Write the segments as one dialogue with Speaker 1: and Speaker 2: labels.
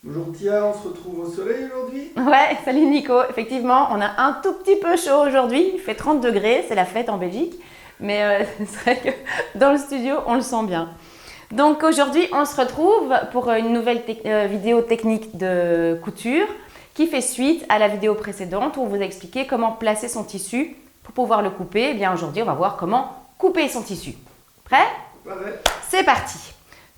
Speaker 1: Bonjour Tia, on se retrouve au soleil aujourd'hui?
Speaker 2: Ouais, salut Nico. Effectivement, on a un tout petit peu chaud aujourd'hui. Il fait 30 degrés, c'est la fête en Belgique. Mais c'est vrai que dans le studio, on le sent bien. Donc aujourd'hui, on se retrouve pour une nouvelle vidéo technique de couture qui fait suite à la vidéo précédente où on vous a expliqué comment placer son tissu pour pouvoir le couper. Eh bien aujourd'hui, on va voir comment couper son tissu. Prêt?
Speaker 1: Pareil.
Speaker 2: C'est parti.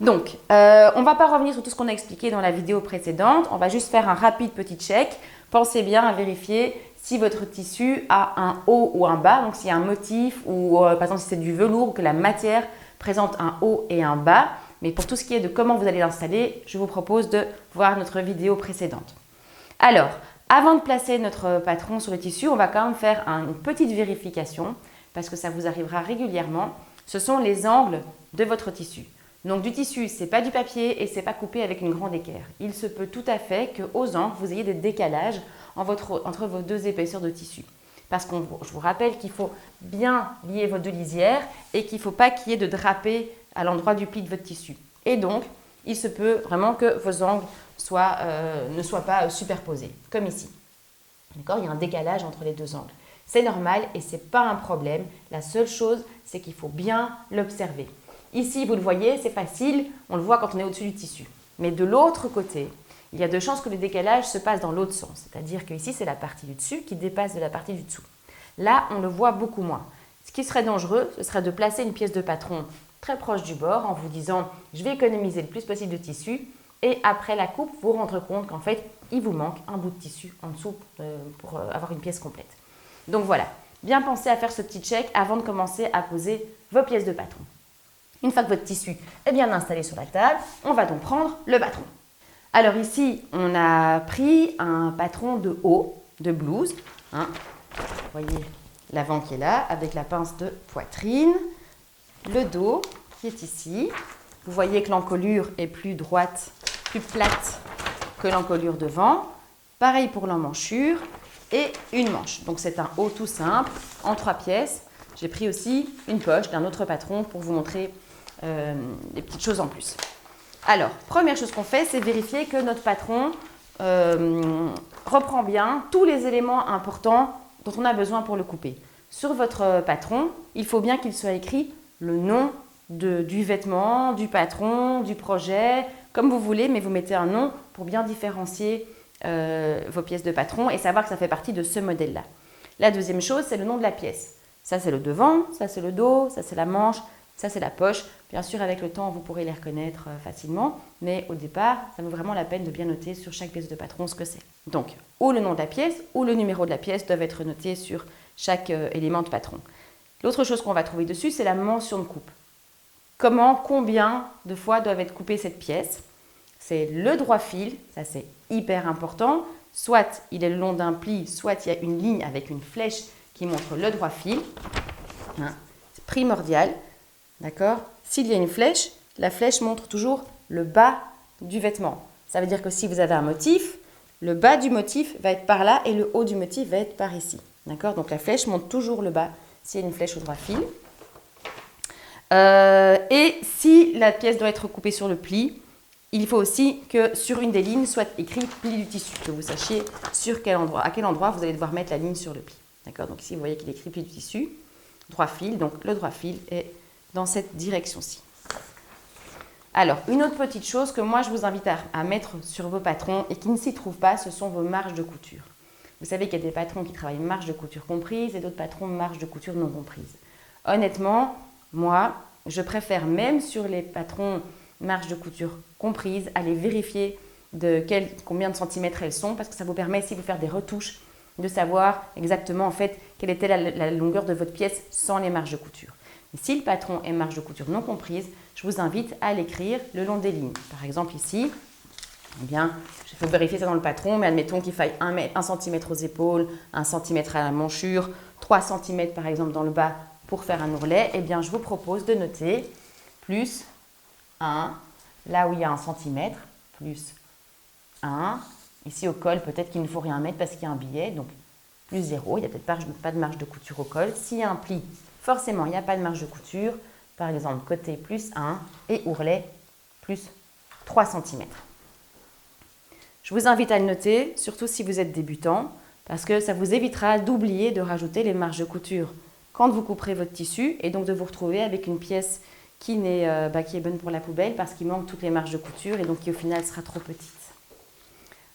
Speaker 2: Donc, on ne va pas revenir sur tout ce qu'on a expliqué dans la vidéo précédente. On va juste faire un rapide petit check. Pensez bien à vérifier si votre tissu a un haut ou un bas. Donc, s'il y a un motif ou par exemple si c'est du velours ou que la matière présente un haut et un bas. Mais pour tout ce qui est de comment vous allez l'installer, je vous propose de voir notre vidéo précédente. Alors, avant de placer notre patron sur le tissu, on va quand même faire une petite vérification parce que ça vous arrivera régulièrement. Ce sont les angles de votre tissu. Donc du tissu, ce n'est pas du papier et ce n'est pas coupé avec une grande équerre. Il se peut tout à fait qu'aux angles, vous ayez des décalages entre vos deux épaisseurs de tissu. Parce que je vous rappelle qu'il faut bien lier vos deux lisières et qu'il ne faut pas qu'il y ait de drapé à l'endroit du pli de votre tissu. Et donc, il se peut vraiment que vos angles ne soient pas superposés, comme ici. D'accord ? Il y a un décalage entre les deux angles. C'est normal et ce n'est pas un problème. La seule chose, c'est qu'il faut bien l'observer. Ici, vous le voyez, c'est facile, on le voit quand on est au-dessus du tissu. Mais de l'autre côté, il y a de chances que le décalage se passe dans l'autre sens. C'est-à-dire que ici, c'est la partie du dessus qui dépasse de la partie du dessous. Là, on le voit beaucoup moins. Ce qui serait dangereux, ce serait de placer une pièce de patron très proche du bord en vous disant « je vais économiser le plus possible de tissu » et après la coupe, vous rendre compte qu'en fait, il vous manque un bout de tissu en dessous pour avoir une pièce complète. Donc voilà, bien penser à faire ce petit check avant de commencer à poser vos pièces de patron. Une fois que votre tissu est bien installé sur la table, on va donc prendre le patron. Alors ici, on a pris un patron de haut, de blouse. Vous voyez l'avant qui est là, avec la pince de poitrine. Le dos qui est ici. Vous voyez que l'encolure est plus droite, plus plate que l'encolure devant. Pareil pour l'emmanchure et une manche. Donc c'est un haut tout simple, en 3 pièces. J'ai pris aussi une poche d'un autre patron pour vous montrer des petites choses en plus. Alors, première chose qu'on fait, c'est vérifier que notre patron reprend bien tous les éléments importants dont on a besoin pour le couper. Sur votre patron, il faut bien qu'il soit écrit le nom du vêtement, du patron, du projet, comme vous voulez, mais vous mettez un nom pour bien différencier vos pièces de patron et savoir que ça fait partie de ce modèle-là. La deuxième chose, c'est le nom de la pièce. Ça, c'est le devant, ça, c'est le dos, ça, c'est la manche, ça, c'est la poche. Bien sûr, avec le temps, vous pourrez les reconnaître facilement, mais au départ, ça vaut vraiment la peine de bien noter sur chaque pièce de patron ce que c'est. Donc, ou le nom de la pièce, ou le numéro de la pièce doivent être notés sur chaque élément de patron. L'autre chose qu'on va trouver dessus, c'est la mention de coupe. Combien de fois doivent être coupées cette pièce? C'est le droit fil, ça c'est hyper important. Soit il est le long d'un pli, soit il y a une ligne avec une flèche qui montre le droit fil. C'est primordial. D'accord? S'il y a une flèche, la flèche montre toujours le bas du vêtement. Ça veut dire que si vous avez un motif, le bas du motif va être par là et le haut du motif va être par ici. D'accord? Donc la flèche montre toujours le bas s'il y a une flèche au droit fil. Et si la pièce doit être coupée sur le pli, il faut aussi que sur une des lignes soit écrit pli du tissu, que vous sachiez à quel endroit vous allez devoir mettre la ligne sur le pli. D'accord? Donc ici, vous voyez qu'il est écrit pli du tissu, droit fil, donc le droit fil est dans cette direction-ci. Alors, une autre petite chose que moi je vous invite à mettre sur vos patrons et qui ne s'y trouve pas, ce sont vos marges de couture. Vous savez qu'il y a des patrons qui travaillent marge de couture comprise et d'autres patrons marge de couture non comprise. Honnêtement, moi, je préfère même sur les patrons marge de couture comprise aller vérifier combien de centimètres elles sont parce que ça vous permet, si vous faites des retouches, de savoir exactement en fait quelle était la longueur de votre pièce sans les marges de couture. Et si le patron est marge de couture non comprise, je vous invite à l'écrire le long des lignes. Par exemple ici, eh bien, il faut vérifier ça dans le patron, mais admettons qu'il faille 1 cm aux épaules, 1 cm à la manchure, 3 cm par exemple dans le bas pour faire un ourlet, eh bien je vous propose de noter plus 1, là où il y a 1 cm, plus 1. Ici au col, peut-être qu'il ne faut rien mettre parce qu'il y a un billet, donc plus 0, il n'y a peut-être pas de marge de couture au col. S'il y a un pli, forcément, il n'y a pas de marge de couture. Par exemple, côté plus 1 et ourlet plus 3 cm. Je vous invite à le noter, surtout si vous êtes débutant, parce que ça vous évitera d'oublier de rajouter les marges de couture quand vous couperez votre tissu et donc de vous retrouver avec une pièce qui est bonne pour la poubelle parce qu'il manque toutes les marges de couture et donc qui au final sera trop petite.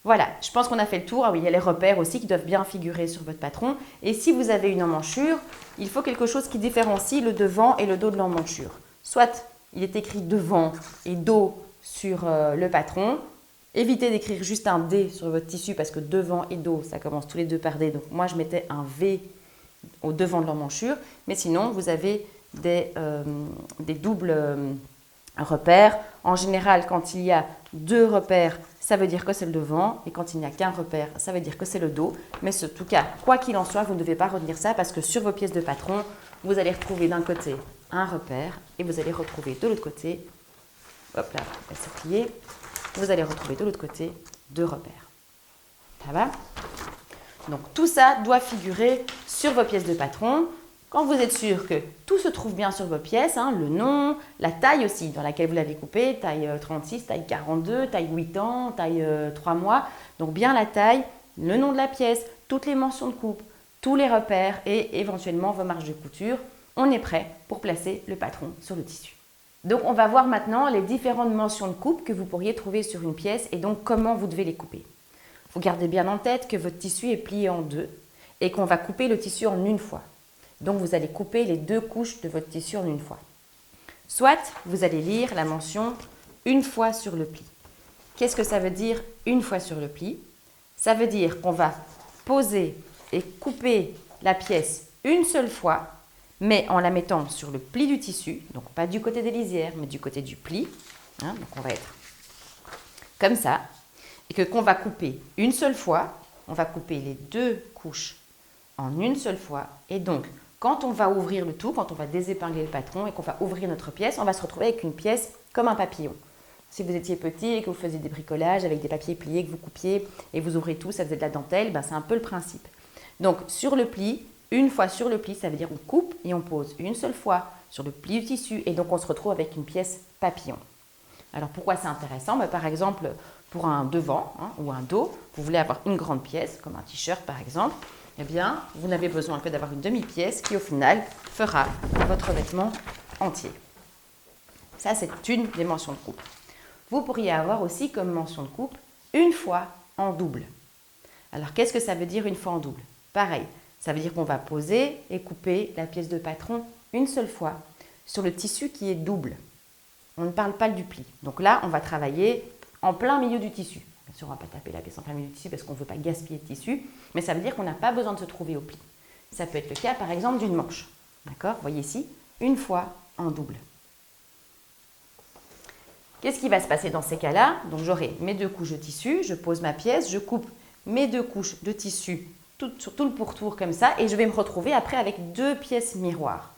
Speaker 2: Voilà, je pense qu'on a fait le tour. Ah oui, il y a les repères aussi qui doivent bien figurer sur votre patron. Et si vous avez une emmanchure, il faut quelque chose qui différencie le devant et le dos de l'emmanchure. Soit il est écrit devant et dos sur le patron. Évitez d'écrire juste un D sur votre tissu parce que devant et dos, ça commence tous les deux par D. Donc moi, je mettais un V au devant de l'emmanchure. Mais sinon, vous avez des doubles repères. En général, quand il y a 2 repères, ça veut dire que c'est le devant. Et quand il n'y a qu'un repère, ça veut dire que c'est le dos. Mais en tout cas, quoi qu'il en soit, vous ne devez pas retenir ça parce que sur vos pièces de patron, vous allez retrouver d'un côté un repère et vous allez retrouver de l'autre côté, hop là, c'est plié, vous allez retrouver de l'autre côté 2 repères. Ça va? Donc tout ça doit figurer sur vos pièces de patron. Quand vous êtes sûr que tout se trouve bien sur vos pièces, le nom, la taille aussi dans laquelle vous l'avez coupé, taille 36, taille 42, taille 8 ans, taille 3 mois. Donc bien la taille, le nom de la pièce, toutes les mentions de coupe, tous les repères et éventuellement vos marges de couture. On est prêt pour placer le patron sur le tissu. Donc on va voir maintenant les différentes mentions de coupe que vous pourriez trouver sur une pièce et donc comment vous devez les couper. Vous gardez bien en tête que votre tissu est plié en 2 et qu'on va couper le tissu en une fois. Donc, vous allez couper les 2 couches de votre tissu en une fois. Soit, vous allez lire la mention « une fois sur le pli ». Qu'est-ce que ça veut dire « une fois sur le pli » Ça veut dire qu'on va poser et couper la pièce une seule fois, mais en la mettant sur le pli du tissu, donc pas du côté des lisières, mais du côté du pli. Donc, on va être comme ça. Et qu'on va couper une seule fois, on va couper les 2 couches en une seule fois. Et donc, quand on va ouvrir le tout, quand on va désépingler le patron et qu'on va ouvrir notre pièce, on va se retrouver avec une pièce comme un papillon. Si vous étiez petit et que vous faisiez des bricolages avec des papiers pliés que vous coupiez et vous ouvrez tout, ça faisait de la dentelle, c'est un peu le principe. Donc, sur le pli, une fois sur le pli, ça veut dire on coupe et on pose une seule fois sur le pli du tissu et donc on se retrouve avec une pièce papillon. Alors, pourquoi c'est intéressant? Par exemple, pour un devant ou un dos, vous voulez avoir une grande pièce, comme un t-shirt par exemple, eh bien, vous n'avez besoin que d'avoir une demi-pièce qui, au final, fera votre vêtement entier. Ça, c'est une des mentions de coupe. Vous pourriez avoir aussi comme mention de coupe une fois en double. Alors, qu'est-ce que ça veut dire une fois en double? Pareil, ça veut dire qu'on va poser et couper la pièce de patron une seule fois sur le tissu qui est double. On ne parle pas du pli. Donc là, on va travailler en plein milieu du tissu. Bien sûr, on ne va pas taper la pièce en plein milieu du tissu parce qu'on ne veut pas gaspiller de tissu, mais ça veut dire qu'on n'a pas besoin de se trouver au pli. Ça peut être le cas, par exemple, d'une manche. D'accord? Vous voyez ici, une fois en double. Qu'est-ce qui va se passer dans ces cas-là? Donc, j'aurai mes 2 couches de tissu, je pose ma pièce, je coupe mes 2 couches de tissu sur tout le pourtour comme ça, et je vais me retrouver après avec 2 pièces miroirs.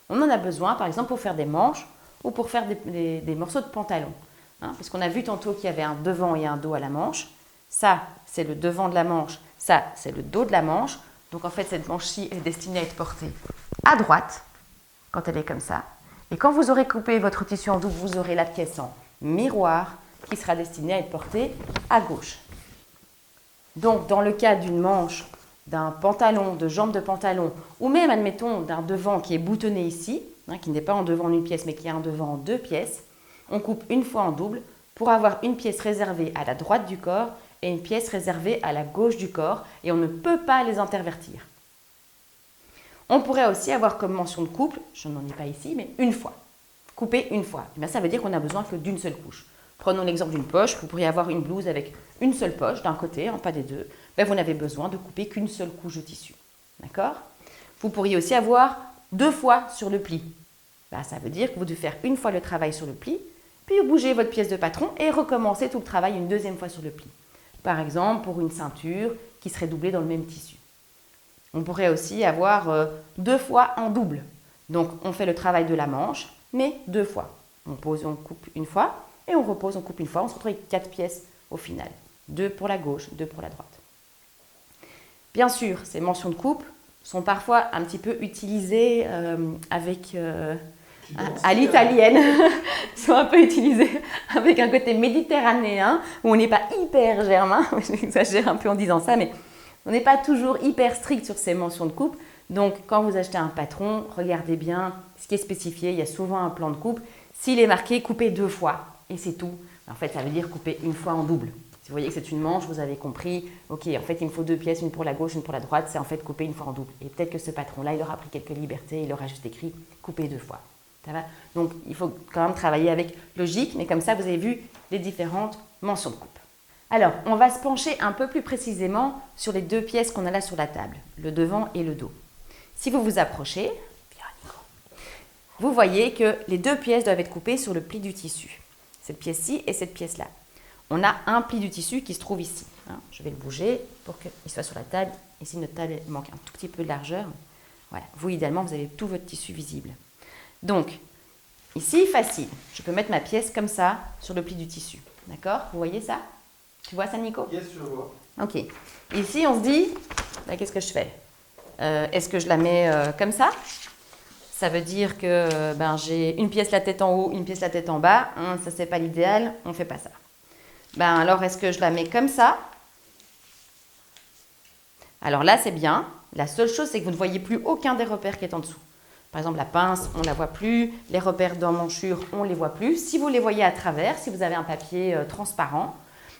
Speaker 2: On en a besoin, par exemple, pour faire des manches ou pour faire des morceaux de pantalon. Parce qu'on a vu tantôt qu'il y avait un devant et un dos à la manche. Ça, c'est le devant de la manche. Ça, c'est le dos de la manche. Donc, en fait, cette manche-ci est destinée à être portée à droite, quand elle est comme ça. Et quand vous aurez coupé votre tissu en double, vous aurez la pièce en miroir qui sera destinée à être portée à gauche. Donc, dans le cas d'une manche, d'un pantalon, de jambe de pantalon, ou même, admettons, d'un devant qui est boutonné ici, qui n'est pas en devant en une pièce, mais qui est en devant en 2 pièces, on coupe une fois en double pour avoir une pièce réservée à la droite du corps et une pièce réservée à la gauche du corps et on ne peut pas les intervertir. On pourrait aussi avoir comme mention de coupe, je n'en ai pas ici, mais une fois. Couper une fois. Et bien, ça veut dire qu'on n'a besoin que d'une seule couche. Prenons l'exemple d'une poche, vous pourriez avoir une blouse avec une seule poche d'un côté, pas des deux. Ben, vous n'avez besoin de couper qu'une seule couche de tissu. D'accord? Vous pourriez aussi avoir 2 fois sur le pli. Ben, ça veut dire que vous devez faire une fois le travail sur le pli, puis bougez votre pièce de patron et recommencer tout le travail une 2e fois sur le pli. Par exemple, pour une ceinture qui serait doublée dans le même tissu. On pourrait aussi avoir 2 fois en double. Donc, on fait le travail de la manche, mais 2 fois. On pose, on coupe une fois, et on repose, on coupe une fois. On se retrouve avec 4 pièces au final. 2 pour la gauche, 2 pour la droite. Bien sûr, ces mentions de coupe sont parfois un petit peu utilisées avec à l'italienne, sont un peu utilisés avec un côté méditerranéen, où on n'est pas hyper germain, j'exagère un peu en disant ça, mais on n'est pas toujours hyper strict sur ces mentions de coupe. Donc, quand vous achetez un patron, regardez bien ce qui est spécifié. Il y a souvent un plan de coupe. S'il est marqué couper 2 fois, et c'est tout, en fait, ça veut dire couper une fois en double. Si vous voyez que c'est une manche, vous avez compris, ok, en fait, il me faut 2 pièces, une pour la gauche, une pour la droite, c'est en fait couper une fois en double. Et peut-être que ce patron-là, il aura pris quelques libertés, il aura juste écrit couper 2 fois. Ça va? Donc, il faut quand même travailler avec logique, mais comme ça, vous avez vu les différentes mentions de coupe. Alors, on va se pencher un peu plus précisément sur les 2 pièces qu'on a là sur la table, le devant et le dos. Si vous vous approchez, vous voyez que les 2 pièces doivent être coupées sur le pli du tissu. Cette pièce-ci et cette pièce-là. On a un pli du tissu qui se trouve ici. Je vais le bouger pour qu'il soit sur la table. Ici, notre table manque un tout petit peu de largeur. Voilà. Vous, idéalement, vous avez tout votre tissu visible. Donc, ici, facile. Je peux mettre ma pièce comme ça sur le pli du tissu. D'accord? Vous voyez ça? Tu vois ça, Nico?
Speaker 1: Yes, je vois.
Speaker 2: Ok. Ici, on se dit, là, qu'est-ce que je fais? Est-ce que je la mets comme ça? Ça veut dire que j'ai une pièce la tête en haut, une pièce la tête en bas. Ça, c'est pas l'idéal. On ne fait pas ça. Alors, est-ce que je la mets comme ça? Alors là, c'est bien. La seule chose, c'est que vous ne voyez plus aucun des repères qui est en dessous. Par exemple, la pince, on ne la voit plus. Les repères d'emmanchure, on ne les voit plus. Si vous les voyez à travers, si vous avez un papier transparent,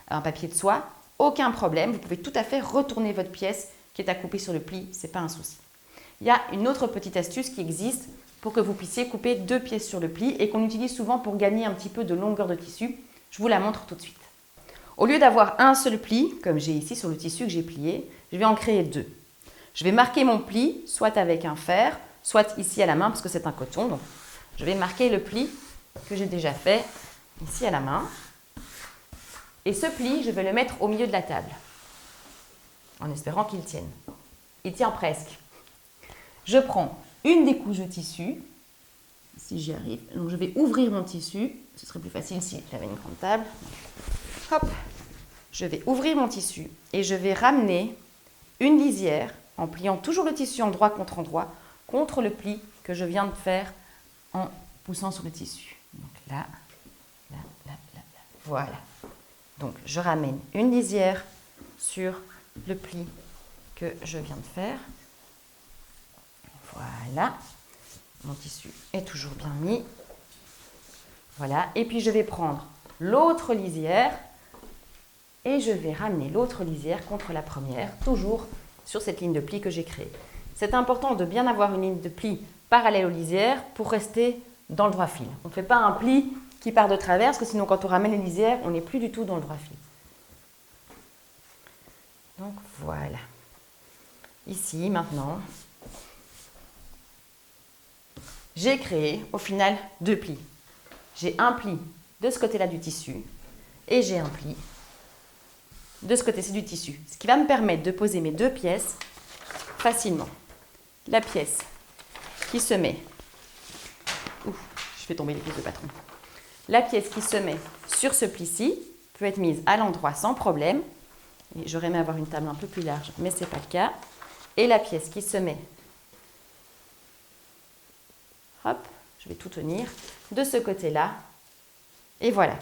Speaker 2: un papier de soie, aucun problème. Vous pouvez tout à fait retourner votre pièce qui est à couper sur le pli. Ce n'est pas un souci. Il y a une autre petite astuce qui existe pour que vous puissiez couper 2 pièces sur le pli et qu'on utilise souvent pour gagner un petit peu de longueur de tissu. Je vous la montre tout de suite. Au lieu d'avoir un seul pli, comme j'ai ici sur le tissu que j'ai plié, je vais en créer 2. Je vais marquer mon pli, soit avec un fer, soit ici à la main, parce que c'est un coton. Donc, je vais marquer le pli que j'ai déjà fait ici à la main. Et ce pli, je vais le mettre au milieu de la table, en espérant qu'il tienne. Il tient presque. Je prends une des couches de tissu, si j'y arrive. Donc, je vais ouvrir mon tissu. Ce serait plus facile si j'avais une grande table. Hop, je vais ouvrir mon tissu et je vais ramener une lisière en pliant toujours le tissu endroit contre le pli que je viens de faire en poussant sur le tissu. Donc là. Voilà. Donc, je ramène une lisière sur le pli que je viens de faire. Voilà. Mon tissu est toujours bien mis. Voilà. Et puis, je vais prendre l'autre lisière et je vais ramener l'autre lisière contre la première, toujours sur cette ligne de pli que j'ai créée. C'est important de bien avoir une ligne de pli parallèle aux lisières pour rester dans le droit fil. On ne fait pas un pli qui part de travers, parce que sinon, quand on ramène les lisières, on n'est plus du tout dans le droit fil. Donc, voilà. Ici, maintenant, j'ai créé, au final, 2 plis. J'ai un pli de ce côté-là du tissu et j'ai un pli de ce côté-ci du tissu. Ce qui va me permettre de poser mes 2 pièces facilement. La pièce qui se met... Ouf, je fais tomber les pièces de patron. La pièce qui se met sur ce pli-ci peut être mise à l'endroit sans problème. Et j'aurais aimé avoir une table un peu plus large, mais ce n'est pas le cas. Et la pièce qui se met, hop, je vais tout tenir, de ce côté-là. Et voilà.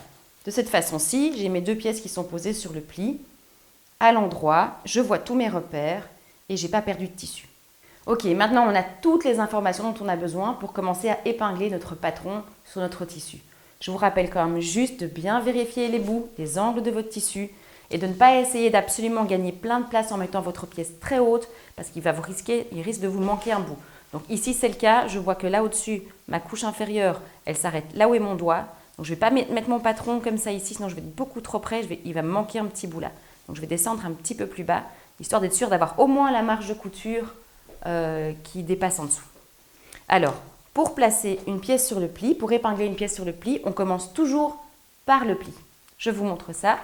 Speaker 2: De cette façon-ci, j'ai mes 2 pièces qui sont posées sur le pli. À l'endroit, je vois tous mes repères et je n'ai pas perdu de tissu. Ok, maintenant on a toutes les informations dont on a besoin pour commencer à épingler notre patron sur notre tissu. Je vous rappelle quand même juste de bien vérifier les bouts, les angles de votre tissu et de ne pas essayer d'absolument gagner plein de place en mettant votre pièce très haute parce qu'il risque de vous manquer un bout. Donc ici c'est le cas, je vois que là au-dessus, ma couche inférieure, elle s'arrête là où est mon doigt. Donc je ne vais pas mettre mon patron comme ça ici, sinon je vais être beaucoup trop près, il va me manquer un petit bout là. Donc je vais descendre un petit peu plus bas, histoire d'être sûre d'avoir au moins la marge de couture qui dépasse en dessous. Alors, pour placer une pièce sur le pli, pour épingler une pièce sur le pli, on commence toujours par le pli. Je vous montre ça.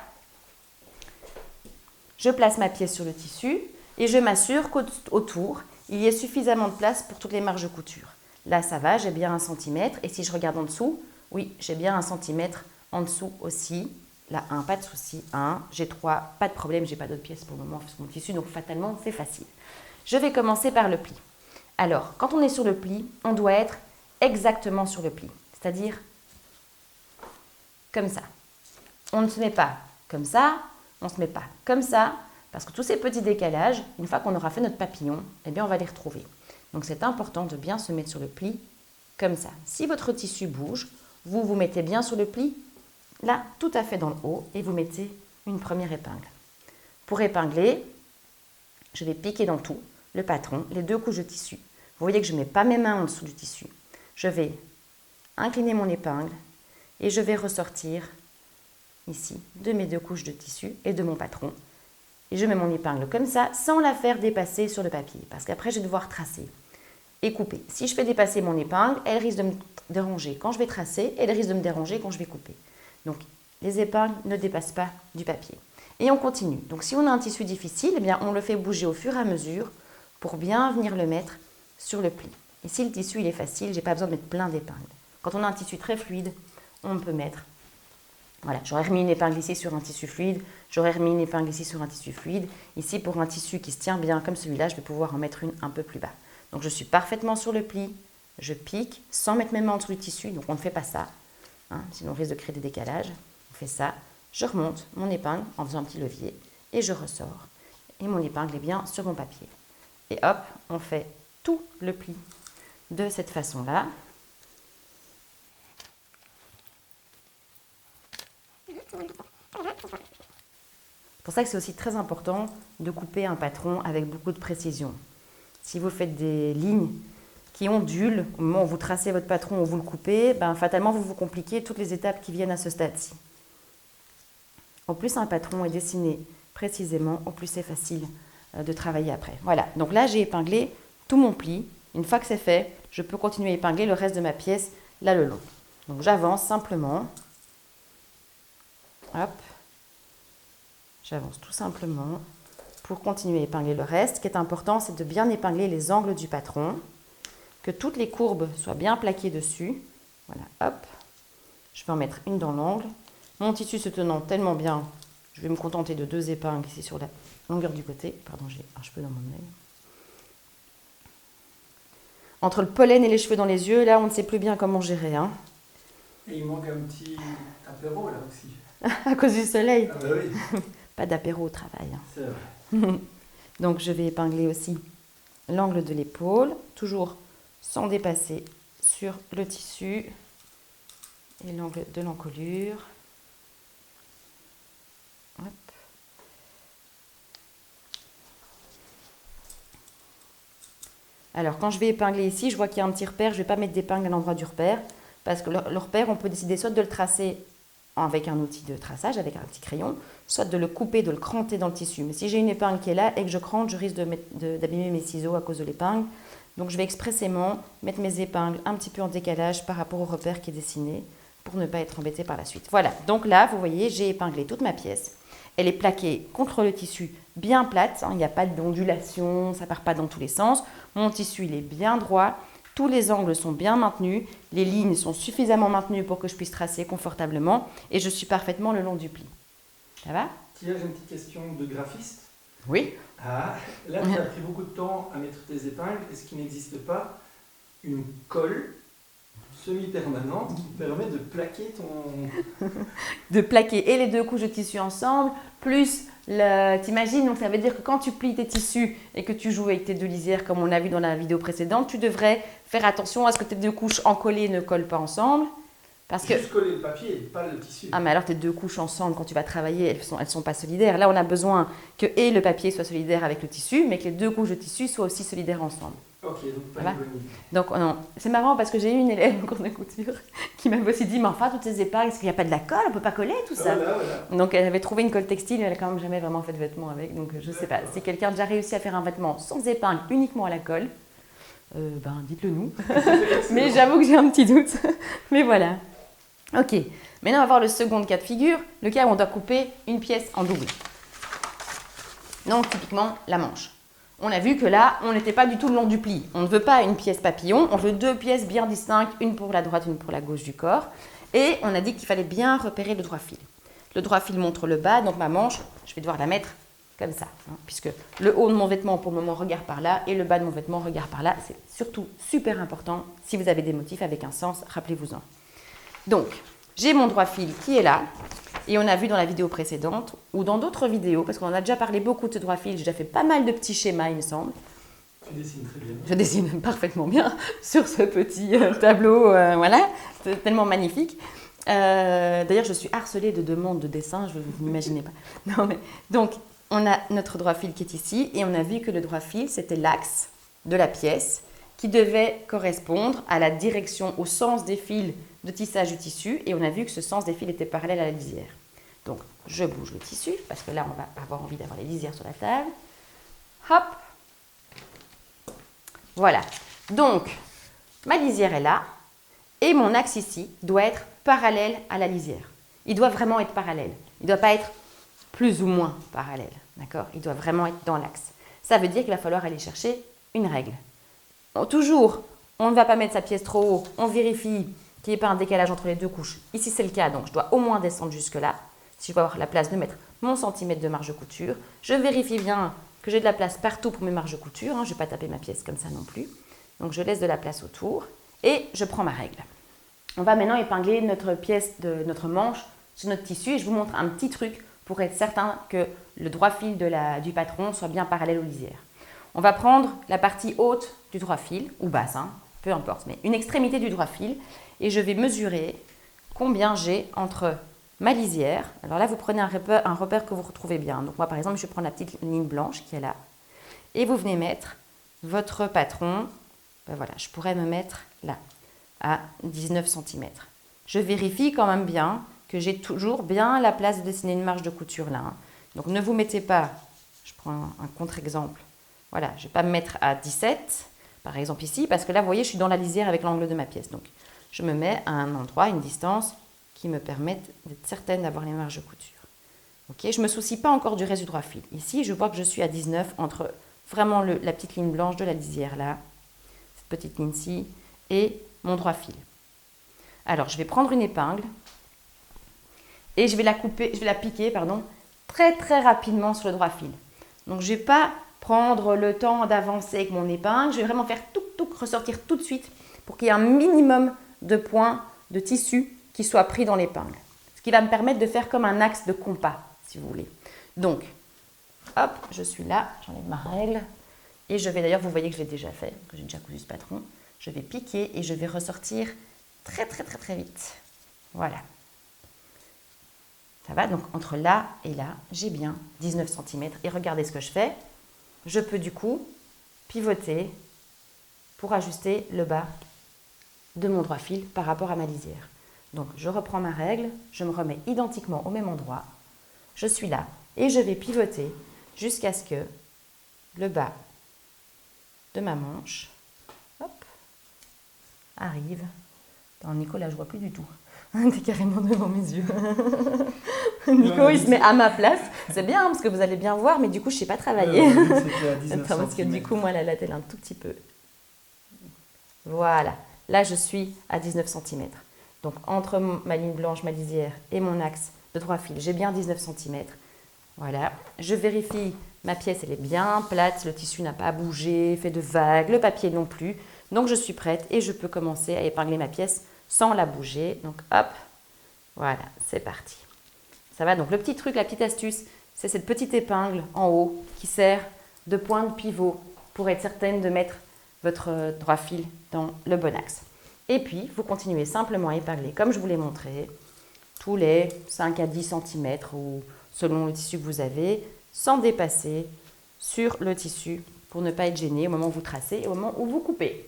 Speaker 2: Je place ma pièce sur le tissu et je m'assure qu'autour, il y ait suffisamment de place pour toutes les marges de couture. Là, ça va, j'ai bien 1 centimètre. Et si je regarde en dessous, oui, j'ai bien 1 centimètre en dessous aussi. Là, 1, pas de souci. 1, j'ai 3, pas de problème, j'ai pas d'autres pièces pour le moment sur mon tissu, donc fatalement, c'est facile. Je vais commencer par le pli. Alors, quand on est sur le pli, on doit être exactement sur le pli, c'est-à-dire comme ça. On ne se met pas comme ça, on ne se met pas comme ça, parce que tous ces petits décalages, une fois qu'on aura fait notre papillon, eh bien on va les retrouver. Donc c'est important de bien se mettre sur le pli comme ça. Si votre tissu bouge, vous vous mettez bien sur le pli, là, tout à fait dans le haut, et vous mettez une première épingle. Pour épingler, je vais piquer dans tout, le patron, les 2 couches de tissu. Vous voyez que je ne mets pas mes mains en dessous du tissu. Je vais incliner mon épingle et je vais ressortir ici de mes 2 couches de tissu et de mon patron. Et je mets mon épingle comme ça, sans la faire dépasser sur le papier, parce qu'après je vais devoir tracer et couper. Si je fais dépasser mon épingle, elle risque de me déranger quand je vais tracer et elle risque de me déranger quand je vais couper. Donc les épingles ne dépassent pas du papier. Et on continue. Donc si on a un tissu difficile, eh bien, on le fait bouger au fur et à mesure pour bien venir le mettre sur le pli. Et si le tissu il est facile, je n'ai pas besoin de mettre plein d'épingles. Quand on a un tissu très fluide, on peut mettre... Voilà, j'aurais remis une épingle ici sur un tissu fluide, j'aurais remis une épingle ici sur un tissu fluide. Ici, pour un tissu qui se tient bien comme celui-là, je vais pouvoir en mettre une un peu plus bas. Donc je suis parfaitement sur le pli, je pique sans mettre mes mains entre le tissu, donc on ne fait pas ça, hein, sinon on risque de créer des décalages. On fait ça, je remonte mon épingle en faisant un petit levier et je ressors. Et mon épingle est bien sur mon papier. Et hop, on fait tout le pli de cette façon-là. C'est pour ça que c'est aussi très important de couper un patron avec beaucoup de précision. Si vous faites des lignes qui ondulent au moment où vous tracez votre patron ou vous le coupez, ben, fatalement vous vous compliquez toutes les étapes qui viennent à ce stade-ci. Au plus un patron est dessiné précisément, au plus c'est facile de travailler après. Voilà, donc là j'ai épinglé tout mon pli. Une fois que c'est fait, je peux continuer à épingler le reste de ma pièce là le long. Donc j'avance simplement. Hop. J'avance tout simplement pour continuer à épingler le reste. Ce qui est important, c'est de bien épingler les angles du patron, que toutes les courbes soient bien plaquées dessus. Voilà, hop. Je vais en mettre une dans l'angle. Mon tissu se tenant tellement bien, je vais me contenter de 2 épingles ici sur la longueur du côté. Pardon, j'ai un cheveu dans mon œil. Entre le pollen et les cheveux dans les yeux, là, on ne sait plus bien comment gérer. Hein.
Speaker 1: Et il manque un petit apéro là aussi.
Speaker 2: À cause du soleil.
Speaker 1: Ah bah oui.
Speaker 2: Pas d'apéro au travail. Hein.
Speaker 1: C'est vrai.
Speaker 2: Donc, je vais épingler aussi l'angle de l'épaule, toujours sans dépasser sur le tissu et l'angle de l'encolure. Hop. Alors, quand je vais épingler ici, je vois qu'il y a un petit repère. Je ne vais pas mettre d'épingle à l'endroit du repère parce que le repère, on peut décider soit de le tracer avec un outil de traçage, avec un petit crayon, soit de le couper, de le cranter dans le tissu. Mais si j'ai une épingle qui est là et que je crante, je risque d'abîmer mes ciseaux à cause de l'épingle. Donc je vais expressément mettre mes épingles un petit peu en décalage par rapport au repère qui est dessiné pour ne pas être embêté par la suite. Voilà, donc là, vous voyez, j'ai épinglé toute ma pièce. Elle est plaquée contre le tissu bien plate, hein, il n'y a pas d'ondulation, ça ne part pas dans tous les sens. Mon tissu, il est bien droit. Tous les angles sont bien maintenus, les lignes sont suffisamment maintenues pour que je puisse tracer confortablement et je suis parfaitement le long du pli. Ça va?
Speaker 1: Tia, j'ai une petite question de graphiste.
Speaker 2: Oui.
Speaker 1: Ah, là tu as pris beaucoup de temps à mettre tes épingles. Est-ce qu'il n'existe pas une colle semi-permanente qui permet de plaquer ton...
Speaker 2: De plaquer et les 2 couches de tissu ensemble, plus t'imagines, donc ça veut dire que quand tu plies tes tissus et que tu joues avec tes 2 lisières comme on l'a vu dans la vidéo précédente, tu devrais faire attention à ce que tes 2 couches encollées ne collent pas ensemble. Parce que...
Speaker 1: Juste coller le papier et pas le tissu.
Speaker 2: Ah mais alors tes 2 couches ensemble, quand tu vas travailler, elles sont pas solidaires. Là on a besoin que et le papier soit solidaire avec le tissu, mais que les 2 couches de tissu soient aussi solidaires ensemble.
Speaker 1: Ok, donc pas
Speaker 2: Voilà.
Speaker 1: une bonne idée.
Speaker 2: Donc non, c'est marrant parce que j'ai eu une élève en cours de couture qui m'avait aussi dit, mais enfin toutes ces épingles, est-ce qu'il n'y a pas de la colle, on ne peut pas coller tout ça?
Speaker 1: Voilà, voilà.
Speaker 2: Donc elle avait trouvé une colle textile, mais elle n'a quand même jamais vraiment fait de vêtements avec, donc je ne sais pas. Si quelqu'un a déjà réussi à faire un vêtement sans épingle, uniquement à la colle, ben dites-le nous. Mais j'avoue que j'ai un petit doute. Mais voilà. Ok, maintenant on va voir le second cas de figure, le cas où on doit couper une pièce en double. Donc typiquement la manche. On a vu que là, on n'était pas du tout le long du pli. On ne veut pas une pièce papillon, on veut 2 pièces bien distinctes, une pour la droite, une pour la gauche du corps. Et on a dit qu'il fallait bien repérer le droit fil. Le droit fil montre le bas, donc ma manche, je vais devoir la mettre comme ça, hein, puisque le haut de mon vêtement pour le moment regarde par là et le bas de mon vêtement regarde par là. C'est surtout super important si vous avez des motifs avec un sens, rappelez-vous-en. Donc, j'ai mon droit fil qui est là et on a vu dans la vidéo précédente ou dans d'autres vidéos, parce qu'on a déjà parlé beaucoup de ce droit fil, j'ai déjà fait pas mal de petits schémas il me semble.
Speaker 1: Tu dessines très bien.
Speaker 2: Je dessine parfaitement bien sur ce petit tableau, voilà, c'est tellement magnifique. D'ailleurs, je suis harcelée de demandes de dessin, vous n'imaginez pas. Non, mais, donc, on a notre droit fil qui est ici et on a vu que le droit fil, c'était l'axe de la pièce qui devait correspondre à la direction, au sens des fils de tissage du tissu et on a vu que ce sens des fils était parallèle à la lisière. Donc, je bouge le tissu parce que là, on va avoir envie d'avoir les lisières sur la table. Hop! Voilà. Donc, ma lisière est là et mon axe ici doit être parallèle à la lisière. Il doit vraiment être parallèle. Il ne doit pas être plus ou moins parallèle. D'accord? Il doit vraiment être dans l'axe. Ça veut dire qu'il va falloir aller chercher une règle. Toujours, on ne va pas mettre sa pièce trop haut. On vérifie qu'il n'y ait pas un décalage entre les deux couches. Ici, c'est le cas, donc je dois au moins descendre jusque-là. Si je veux avoir la place de mettre mon centimètre de marge de couture, je vérifie bien que j'ai de la place partout pour mes marges de couture. Je ne vais pas taper ma pièce comme ça non plus. Donc, je laisse de la place autour et je prends ma règle. On va maintenant épingler notre pièce de notre manche sur notre tissu et je vous montre un petit truc pour être certain que le droit fil du patron soit bien parallèle aux lisières. On va prendre la partie haute du droit fil, ou basse, hein, peu importe, mais une extrémité du droit fil et je vais mesurer combien j'ai entre ma lisière. Alors là, vous prenez un repère que vous retrouvez bien. Donc moi, par exemple, je vais prendre la petite ligne blanche qui est là et vous venez mettre votre patron. Ben voilà, je pourrais me mettre là, à 19 cm. Je vérifie quand même bien que j'ai toujours bien la place de dessiner une marge de couture là. Hein. Donc ne vous mettez pas, je prends un contre-exemple, voilà, je ne vais pas me mettre à 17, par exemple ici, parce que là, vous voyez, je suis dans la lisière avec l'angle de ma pièce. Donc je me mets à un endroit, une distance qui me permette d'être certaine d'avoir les marges de couture. Okay, je ne me soucie pas encore du reste du droit fil. Ici, je vois que je suis à 19 entre vraiment la petite ligne blanche de la lisière là, cette petite ligne-ci, et mon droit fil. Alors, je vais prendre une épingle et je vais la couper, je vais la piquer, pardon, très très rapidement sur le droit fil. Donc, je ne vais pas prendre le temps d'avancer avec mon épingle, je vais vraiment faire tout ressortir tout de suite pour qu'il y ait un minimum de points de tissu qui soient pris dans l'épingle. Ce qui va me permettre de faire comme un axe de compas, si vous voulez. Donc, hop, je suis là, j'enlève ma règle et je vais d'ailleurs, vous voyez que je l'ai déjà fait, que j'ai déjà cousu ce patron. Je vais piquer et je vais ressortir très vite. Voilà. Ça va, donc entre là et là, j'ai bien 19 cm. Et regardez ce que je fais. Je peux du coup pivoter pour ajuster le bas de mon droit fil par rapport à ma lisière. Donc je reprends ma règle, je me remets identiquement au même endroit. Je suis là et je vais pivoter jusqu'à ce que le bas de ma manche arrive. Dans Nicolas, je ne vois plus du tout. T'es carrément devant mes yeux. Nico, il se met à ma place. C'est bien, hein, parce que vous allez bien voir, mais du coup, je ne sais pas travailler. Attends, parce que du coup, moi, la latte, un tout petit peu. Voilà. Là, je suis à 19 cm. Donc, entre ma ligne blanche, ma lisière et mon axe de droit fil, j'ai bien 19 cm. Voilà. Je vérifie, ma pièce, elle est bien plate. Le tissu n'a pas bougé, fait de vagues. Le papier non plus. Donc, je suis prête et je peux commencer à épingler ma pièce sans la bouger. Donc, hop, voilà, c'est parti. Ça va, donc le petit truc, la petite astuce, c'est cette petite épingle en haut qui sert de point de pivot pour être certaine de mettre votre droit fil dans le bon axe. Et puis, vous continuez simplement à épingler, comme je vous l'ai montré, tous les 5 à 10 cm ou selon le tissu que vous avez, sans dépasser sur le tissu pour ne pas être gêné au moment où vous tracez et au moment où vous coupez.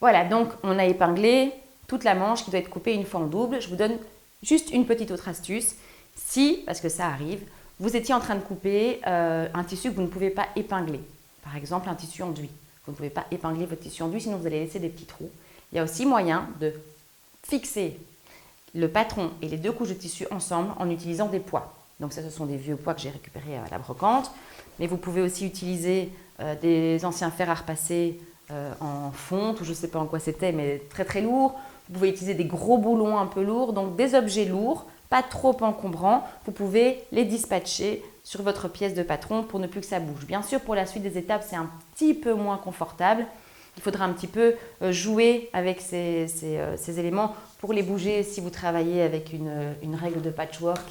Speaker 2: Voilà, donc on a épinglé toute la manche qui doit être coupée une fois en double. Je vous donne juste une petite autre astuce. Si, parce que ça arrive, vous étiez en train de couper un tissu que vous ne pouvez pas épingler, par exemple un tissu enduit. Vous ne pouvez pas épingler votre tissu enduit, sinon vous allez laisser des petits trous. Il y a aussi moyen de fixer le patron et les deux couches de tissu ensemble en utilisant des poids. Donc ça, ce sont des vieux poids que j'ai récupérés à la brocante. Mais vous pouvez aussi utiliser des anciens fers à repasser en fonte, ou je ne sais pas en quoi c'était, mais très lourd. Vous pouvez utiliser des gros boulons un peu lourds, donc des objets lourds, pas trop encombrants, vous pouvez les dispatcher sur votre pièce de patron pour ne plus que ça bouge. Bien sûr, pour la suite des étapes, c'est un petit peu moins confortable. Il faudra un petit peu jouer avec ces éléments pour les bouger. Si vous travaillez avec une règle de patchwork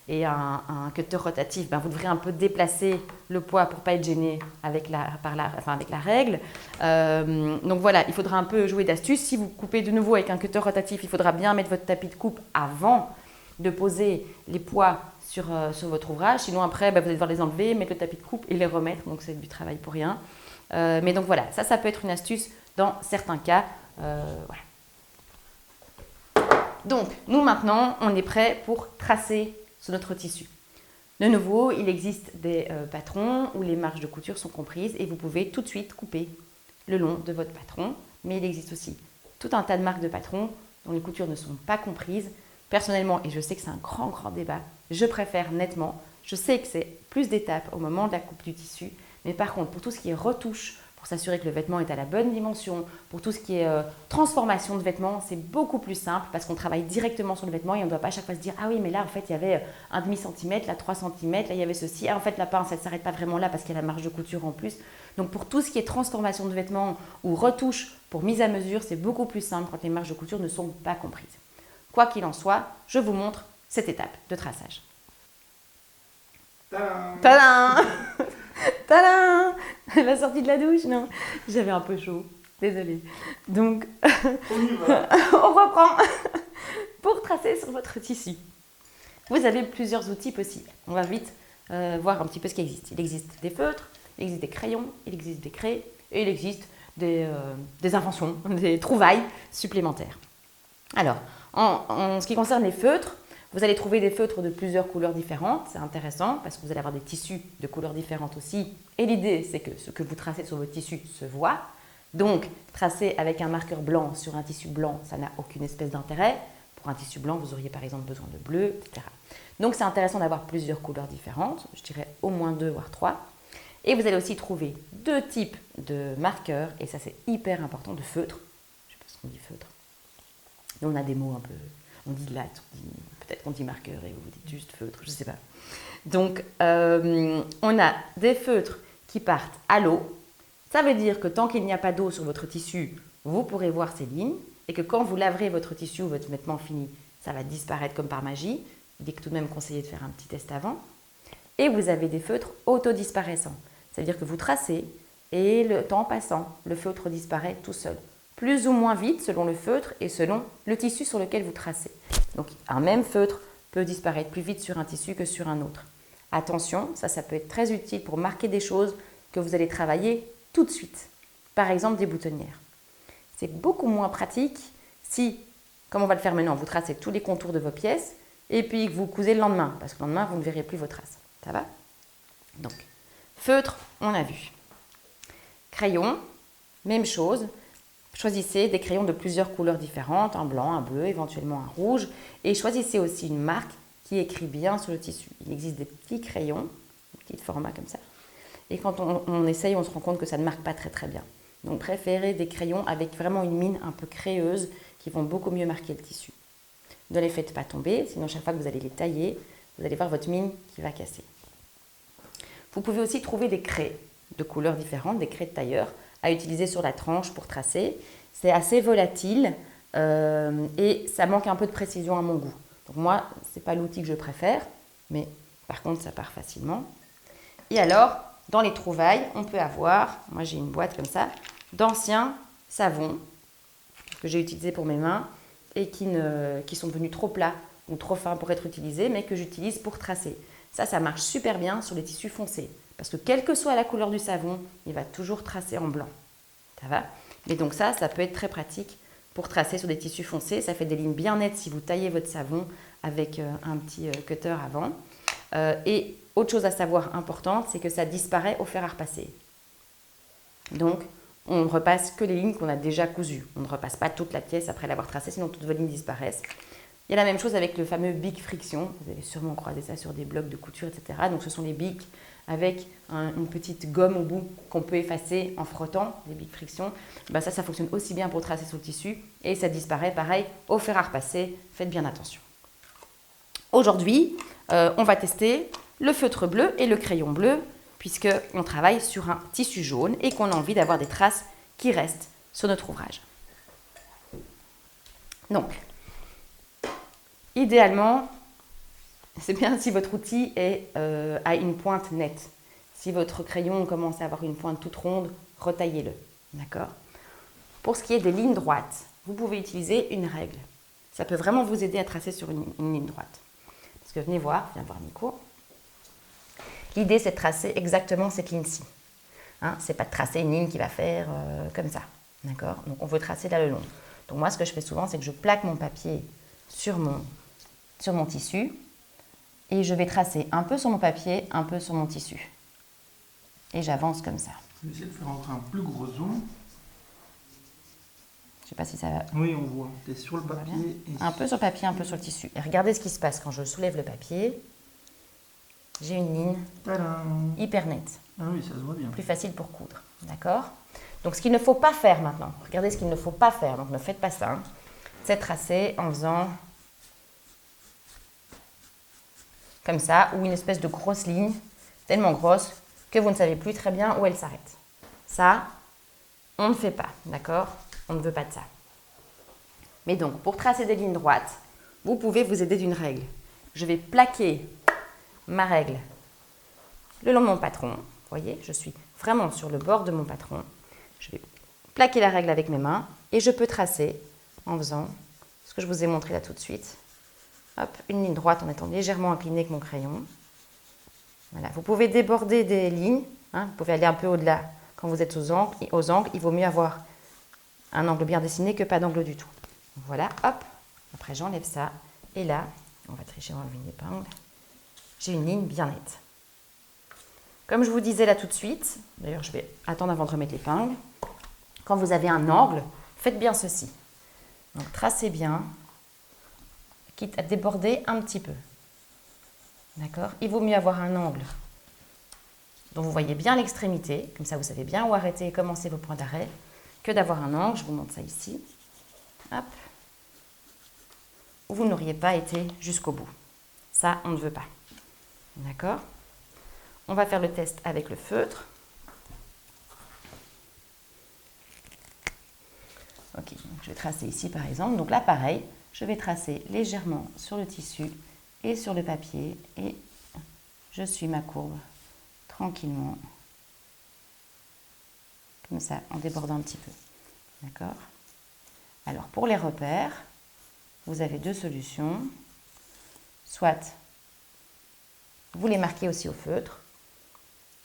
Speaker 2: et un cutter rotatif, ben vous devrez un peu déplacer le poids pour ne pas être gêné avec la règle. Donc voilà, il faudra un peu jouer d'astuces. Si vous coupez de nouveau avec un cutter rotatif, il faudra bien mettre votre tapis de coupe avant de poser les poids sur votre ouvrage. Sinon après, ben vous allez devoir les enlever, mettre le tapis de coupe et les remettre. Donc c'est du travail pour rien. Mais donc voilà, ça peut être une astuce dans certains cas. Voilà. Donc, nous maintenant, on est prêt pour tracer sur notre tissu. De nouveau, il existe des patrons où les marges de couture sont comprises et vous pouvez tout de suite couper le long de votre patron. Mais il existe aussi tout un tas de marques de patrons dont les coutures ne sont pas comprises. Personnellement, et je sais que c'est un grand débat, je préfère nettement. Je sais que c'est plus d'étapes au moment de la coupe du tissu, mais par contre, pour tout ce qui est retouche, pour s'assurer que le vêtement est à la bonne dimension, pour tout ce qui est transformation de vêtements, c'est beaucoup plus simple parce qu'on travaille directement sur le vêtement et on ne doit pas à chaque fois se dire « Ah oui, mais là, en fait, il y avait un demi-centimètre, là, 3 centimètres, là, il y avait ceci. Ah, en fait, la pince, elle ne s'arrête pas vraiment là parce qu'il y a la marge de couture en plus. » Donc, pour tout ce qui est transformation de vêtements ou retouche pour mise à mesure, c'est beaucoup plus simple quand les marges de couture ne sont pas comprises. Quoi qu'il en soit, je vous montre cette étape de traçage.
Speaker 1: Tadam!
Speaker 2: Tadam! Tadam! La sortie de la douche, non? J'avais un peu chaud, désolée. Donc,
Speaker 1: On y va.
Speaker 2: on reprend. Pour tracer sur votre tissu, vous avez plusieurs outils possibles. On va vite voir un petit peu ce qui existe. Il existe des feutres, il existe des crayons, il existe des craies et il existe des inventions, des trouvailles supplémentaires. Alors, en ce qui concerne les feutres, vous allez trouver des feutres de plusieurs couleurs différentes. C'est intéressant parce que vous allez avoir des tissus de couleurs différentes aussi. Et l'idée, c'est que ce que vous tracez sur votre tissu se voit. Donc, tracer avec un marqueur blanc sur un tissu blanc, ça n'a aucune espèce d'intérêt. Pour un tissu blanc, vous auriez par exemple besoin de bleu, etc. Donc, c'est intéressant d'avoir plusieurs couleurs différentes. Je dirais au moins 2, voire 3. Et vous allez aussi trouver 2 types de marqueurs. Et ça, c'est hyper important, de feutres. Je ne sais pas ce qu'on dit feutre. On a des mots un peu... On dit latte, peut-être qu'on dit marqueur et vous dites juste feutre, je ne sais pas. Donc, on a des feutres qui partent à l'eau. Ça veut dire que tant qu'il n'y a pas d'eau sur votre tissu, vous pourrez voir ces lignes et que quand vous laverez votre tissu ou votre vêtement fini, ça va disparaître comme par magie. Il est tout de même conseillé de faire un petit test avant. Et vous avez des feutres autodisparaissants. C'est-à-dire que vous tracez et le temps passant, le feutre disparaît tout seul. Plus ou moins vite selon le feutre et selon le tissu sur lequel vous tracez. Donc un même feutre peut disparaître plus vite sur un tissu que sur un autre. Attention, ça peut être très utile pour marquer des choses que vous allez travailler tout de suite. Par exemple des boutonnières. C'est beaucoup moins pratique si, comme on va le faire maintenant, vous tracez tous les contours de vos pièces et puis que vous cousez le lendemain, parce que le lendemain vous ne verrez plus vos traces. Ça va? Donc, feutre, on a vu. Crayon, même chose. Choisissez des crayons de plusieurs couleurs différentes, un blanc, un bleu, éventuellement un rouge. Et choisissez aussi une marque qui écrit bien sur le tissu. Il existe des petits crayons, des petits formats comme ça. Et quand on essaye, on se rend compte que ça ne marque pas très bien. Donc préférez des crayons avec vraiment une mine un peu créeuse qui vont beaucoup mieux marquer le tissu. Ne les faites pas tomber, sinon chaque fois que vous allez les tailler, vous allez voir votre mine qui va casser. Vous pouvez aussi trouver des craies de couleurs différentes, des craies de tailleur, à utiliser sur la tranche pour tracer. C'est assez volatile et ça manque un peu de précision à mon goût. Donc moi, ce n'est pas l'outil que je préfère, mais par contre, ça part facilement. Et alors, dans les trouvailles, on peut avoir, moi j'ai une boîte comme ça, d'anciens savons que j'ai utilisés pour mes mains et qui sont devenus trop plats ou trop fins pour être utilisés, mais que j'utilise pour tracer. Ça marche super bien sur les tissus foncés. Parce que quelle que soit la couleur du savon, il va toujours tracer en blanc. Ça va? Mais donc ça peut être très pratique pour tracer sur des tissus foncés. Ça fait des lignes bien nettes si vous taillez votre savon avec un petit cutter avant. Et autre chose à savoir importante, c'est que ça disparaît au fer à repasser. Donc, on ne repasse que les lignes qu'on a déjà cousues. On ne repasse pas toute la pièce après l'avoir tracée, sinon toutes vos lignes disparaissent. Il y a la même chose avec le fameux bic friction. Vous avez sûrement croisé ça sur des blocs de couture, etc. Donc, ce sont les bics avec une petite gomme au bout qu'on peut effacer en frottant, les bic friction. Ben ça fonctionne aussi bien pour tracer sur le tissu et ça disparaît pareil au fer à repasser. Faites bien attention. Aujourd'hui, on va tester le feutre bleu et le crayon bleu, puisqu'on travaille sur un tissu jaune et qu'on a envie d'avoir des traces qui restent sur notre ouvrage. Donc, idéalement, c'est bien si votre outil a une pointe nette. Si votre crayon commence à avoir une pointe toute ronde, retaillez-le. D'accord ? Pour ce qui est des lignes droites, vous pouvez utiliser une règle. Ça peut vraiment vous aider à tracer sur une ligne droite. Parce que viens voir Nico. L'idée, c'est de tracer exactement cette ligne-ci. Hein, c'est pas de tracer une ligne qui va faire comme ça. D'accord ? Donc, on veut tracer là le long. Donc, moi, ce que je fais souvent, c'est que je plaque mon papier sur mon tissu et je vais tracer un peu sur mon papier, un peu sur mon tissu. Et j'avance comme ça.
Speaker 1: Je vais essayer de faire entrer un plus gros zoom.
Speaker 2: Je ne sais pas si ça va.
Speaker 1: Oui, on voit. Tu es sur le papier.
Speaker 2: Un peu sur le papier, un peu sur le tissu. Et regardez ce qui se passe quand je soulève le papier. J'ai une ligne hyper nette.
Speaker 1: Ah oui, ça se voit bien.
Speaker 2: Plus facile pour coudre. D'accord ? Donc, ce qu'il ne faut pas faire maintenant, regardez ce qu'il ne faut pas faire, donc ne faites pas ça, hein, c'est tracer en faisant comme ça, ou une espèce de grosse ligne, tellement grosse que vous ne savez plus très bien où elle s'arrête. Ça, on ne fait pas, d'accord ? On ne veut pas de ça. Mais donc, pour tracer des lignes droites, vous pouvez vous aider d'une règle. Je vais plaquer ma règle le long de mon patron. Vous voyez, je suis vraiment sur le bord de mon patron. Je vais plaquer la règle avec mes mains et je peux tracer en faisant ce que je vous ai montré là tout de suite. Hop, une ligne droite en étant légèrement inclinée avec mon crayon. Voilà, vous pouvez déborder des lignes, hein, vous pouvez aller un peu au-delà quand vous êtes aux angles. Il vaut mieux avoir un angle bien dessiné que pas d'angle du tout. Voilà, hop, après j'enlève ça et là, on va tricher, on va enlever une épingle. J'ai une ligne bien nette. Comme je vous disais là tout de suite, d'ailleurs je vais attendre avant de remettre l'épingle, quand vous avez un angle, faites bien ceci. Donc tracez bien, quitte à déborder un petit peu. D'accord ? Il vaut mieux avoir un angle dont vous voyez bien l'extrémité, comme ça vous savez bien où arrêter et commencer vos points d'arrêt, que d'avoir un angle, je vous montre ça ici, hop, où vous n'auriez pas été jusqu'au bout. Ça, on ne veut pas. D'accord ? On va faire le test avec le feutre. Ok, donc je vais tracer ici par exemple. Donc là, pareil, je vais tracer légèrement sur le tissu et sur le papier et je suis ma courbe tranquillement, comme ça, en débordant un petit peu. D'accord ? Alors, pour les repères, vous avez deux solutions. Soit vous les marquez aussi au feutre,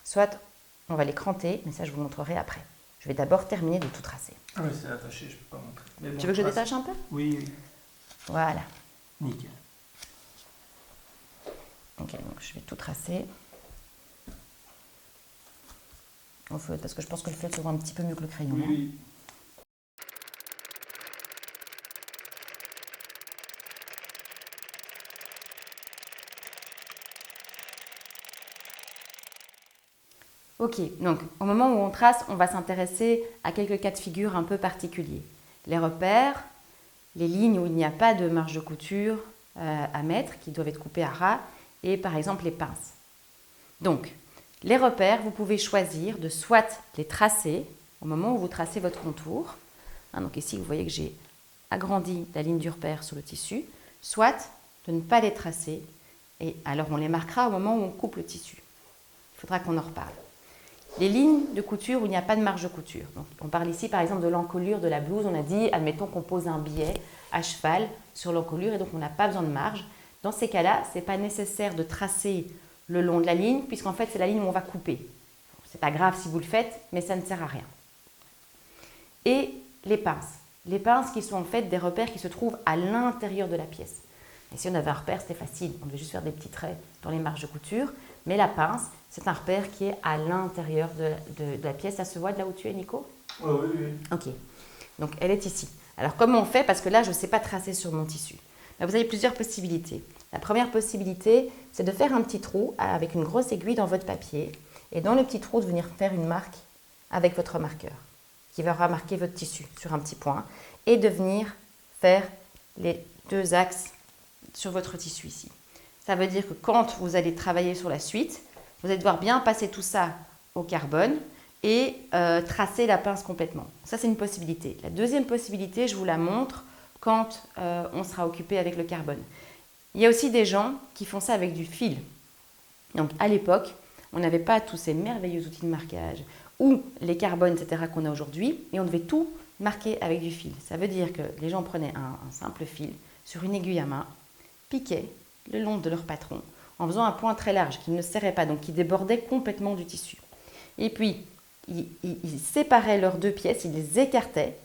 Speaker 2: soit on va les cranter, mais ça je vous montrerai après. Je vais d'abord terminer de tout tracer.
Speaker 1: Ah oui, c'est attaché, je ne peux pas montrer. Mais bon,
Speaker 2: tu veux que je détache un peu ?
Speaker 1: Oui, oui.
Speaker 2: Voilà.
Speaker 1: Nickel.
Speaker 2: Ok, donc je vais tout tracer au feutre, parce que je pense que le feutre se voit un petit peu mieux que le crayon.
Speaker 1: Oui, oui.
Speaker 2: Ok, donc au moment où on trace, on va s'intéresser à quelques cas de figure un peu particuliers. Les repères, les lignes où il n'y a pas de marge de couture à mettre, qui doivent être coupées à ras, et par exemple les pinces. Donc, les repères, vous pouvez choisir de soit les tracer au moment où vous tracez votre contour. Hein, donc ici, vous voyez que j'ai agrandi la ligne du repère sur le tissu, soit de ne pas les tracer, et alors on les marquera au moment où on coupe le tissu. Il faudra qu'on en reparle. Les lignes de couture où il n'y a pas de marge de couture. Donc, on parle ici par exemple de l'encolure de la blouse. On a dit, admettons qu'on pose un billet à cheval sur l'encolure et donc on n'a pas besoin de marge. Dans ces cas-là, ce n'est pas nécessaire de tracer le long de la ligne puisqu'en fait c'est la ligne où on va couper. Ce n'est pas grave si vous le faites, mais ça ne sert à rien. Et les pinces. Les pinces qui sont en fait des repères qui se trouvent à l'intérieur de la pièce. Et si on avait un repère, c'était facile. On devait juste faire des petits traits dans les marges de couture. Mais la pince, c'est un repère qui est à l'intérieur de la pièce. Ça se voit de là où tu es, Nico ?
Speaker 1: Oui, oui.
Speaker 2: Ok. Donc, elle est ici. Alors, comment on fait ? Parce que là, je ne sais pas tracer sur mon tissu. Mais vous avez plusieurs possibilités. La première possibilité, c'est de faire un petit trou avec une grosse aiguille dans votre papier. Et dans le petit trou, de venir faire une marque avec votre marqueur qui va remarquer votre tissu sur un petit point. Et de venir faire les deux axes sur votre tissu ici. Ça veut dire que quand vous allez travailler sur la suite, vous allez devoir bien passer tout ça au carbone et tracer la pince complètement. Ça, c'est une possibilité. La deuxième possibilité, je vous la montre quand on sera occupé avec le carbone. Il y a aussi des gens qui font ça avec du fil. Donc, à l'époque, on n'avait pas tous ces merveilleux outils de marquage ou les carbones, etc. qu'on a aujourd'hui, et on devait tout marquer avec du fil. Ça veut dire que les gens prenaient un simple fil sur une aiguille à main, piquaient le long de leur patron en faisant un point très large qui ne serrait pas, donc qui débordait complètement du tissu. Et puis, ils séparaient leurs deux pièces, ils les écartaient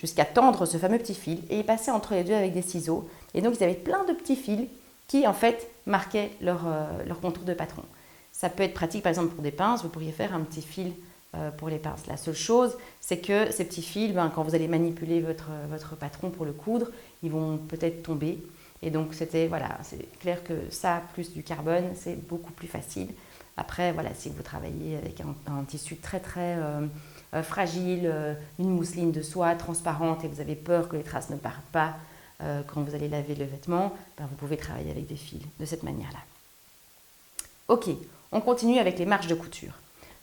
Speaker 2: jusqu'à tendre ce fameux petit fil et ils passaient entre les deux avec des ciseaux. Et donc, ils avaient plein de petits fils qui, en fait, marquaient leur contour de patron. Ça peut être pratique, par exemple, pour des pinces, vous pourriez faire un petit fil pour les pinces. La seule chose, c'est que ces petits fils, quand vous allez manipuler votre patron pour le coudre, ils vont peut-être tomber. Et donc, c'est clair que ça, plus du carbone, c'est beaucoup plus facile. Après, voilà, si vous travaillez avec un tissu très, très fragile, une mousseline de soie transparente et vous avez peur que les traces ne partent pas quand vous allez laver le vêtement, vous pouvez travailler avec des fils de cette manière-là. Ok, on continue avec les marges de couture.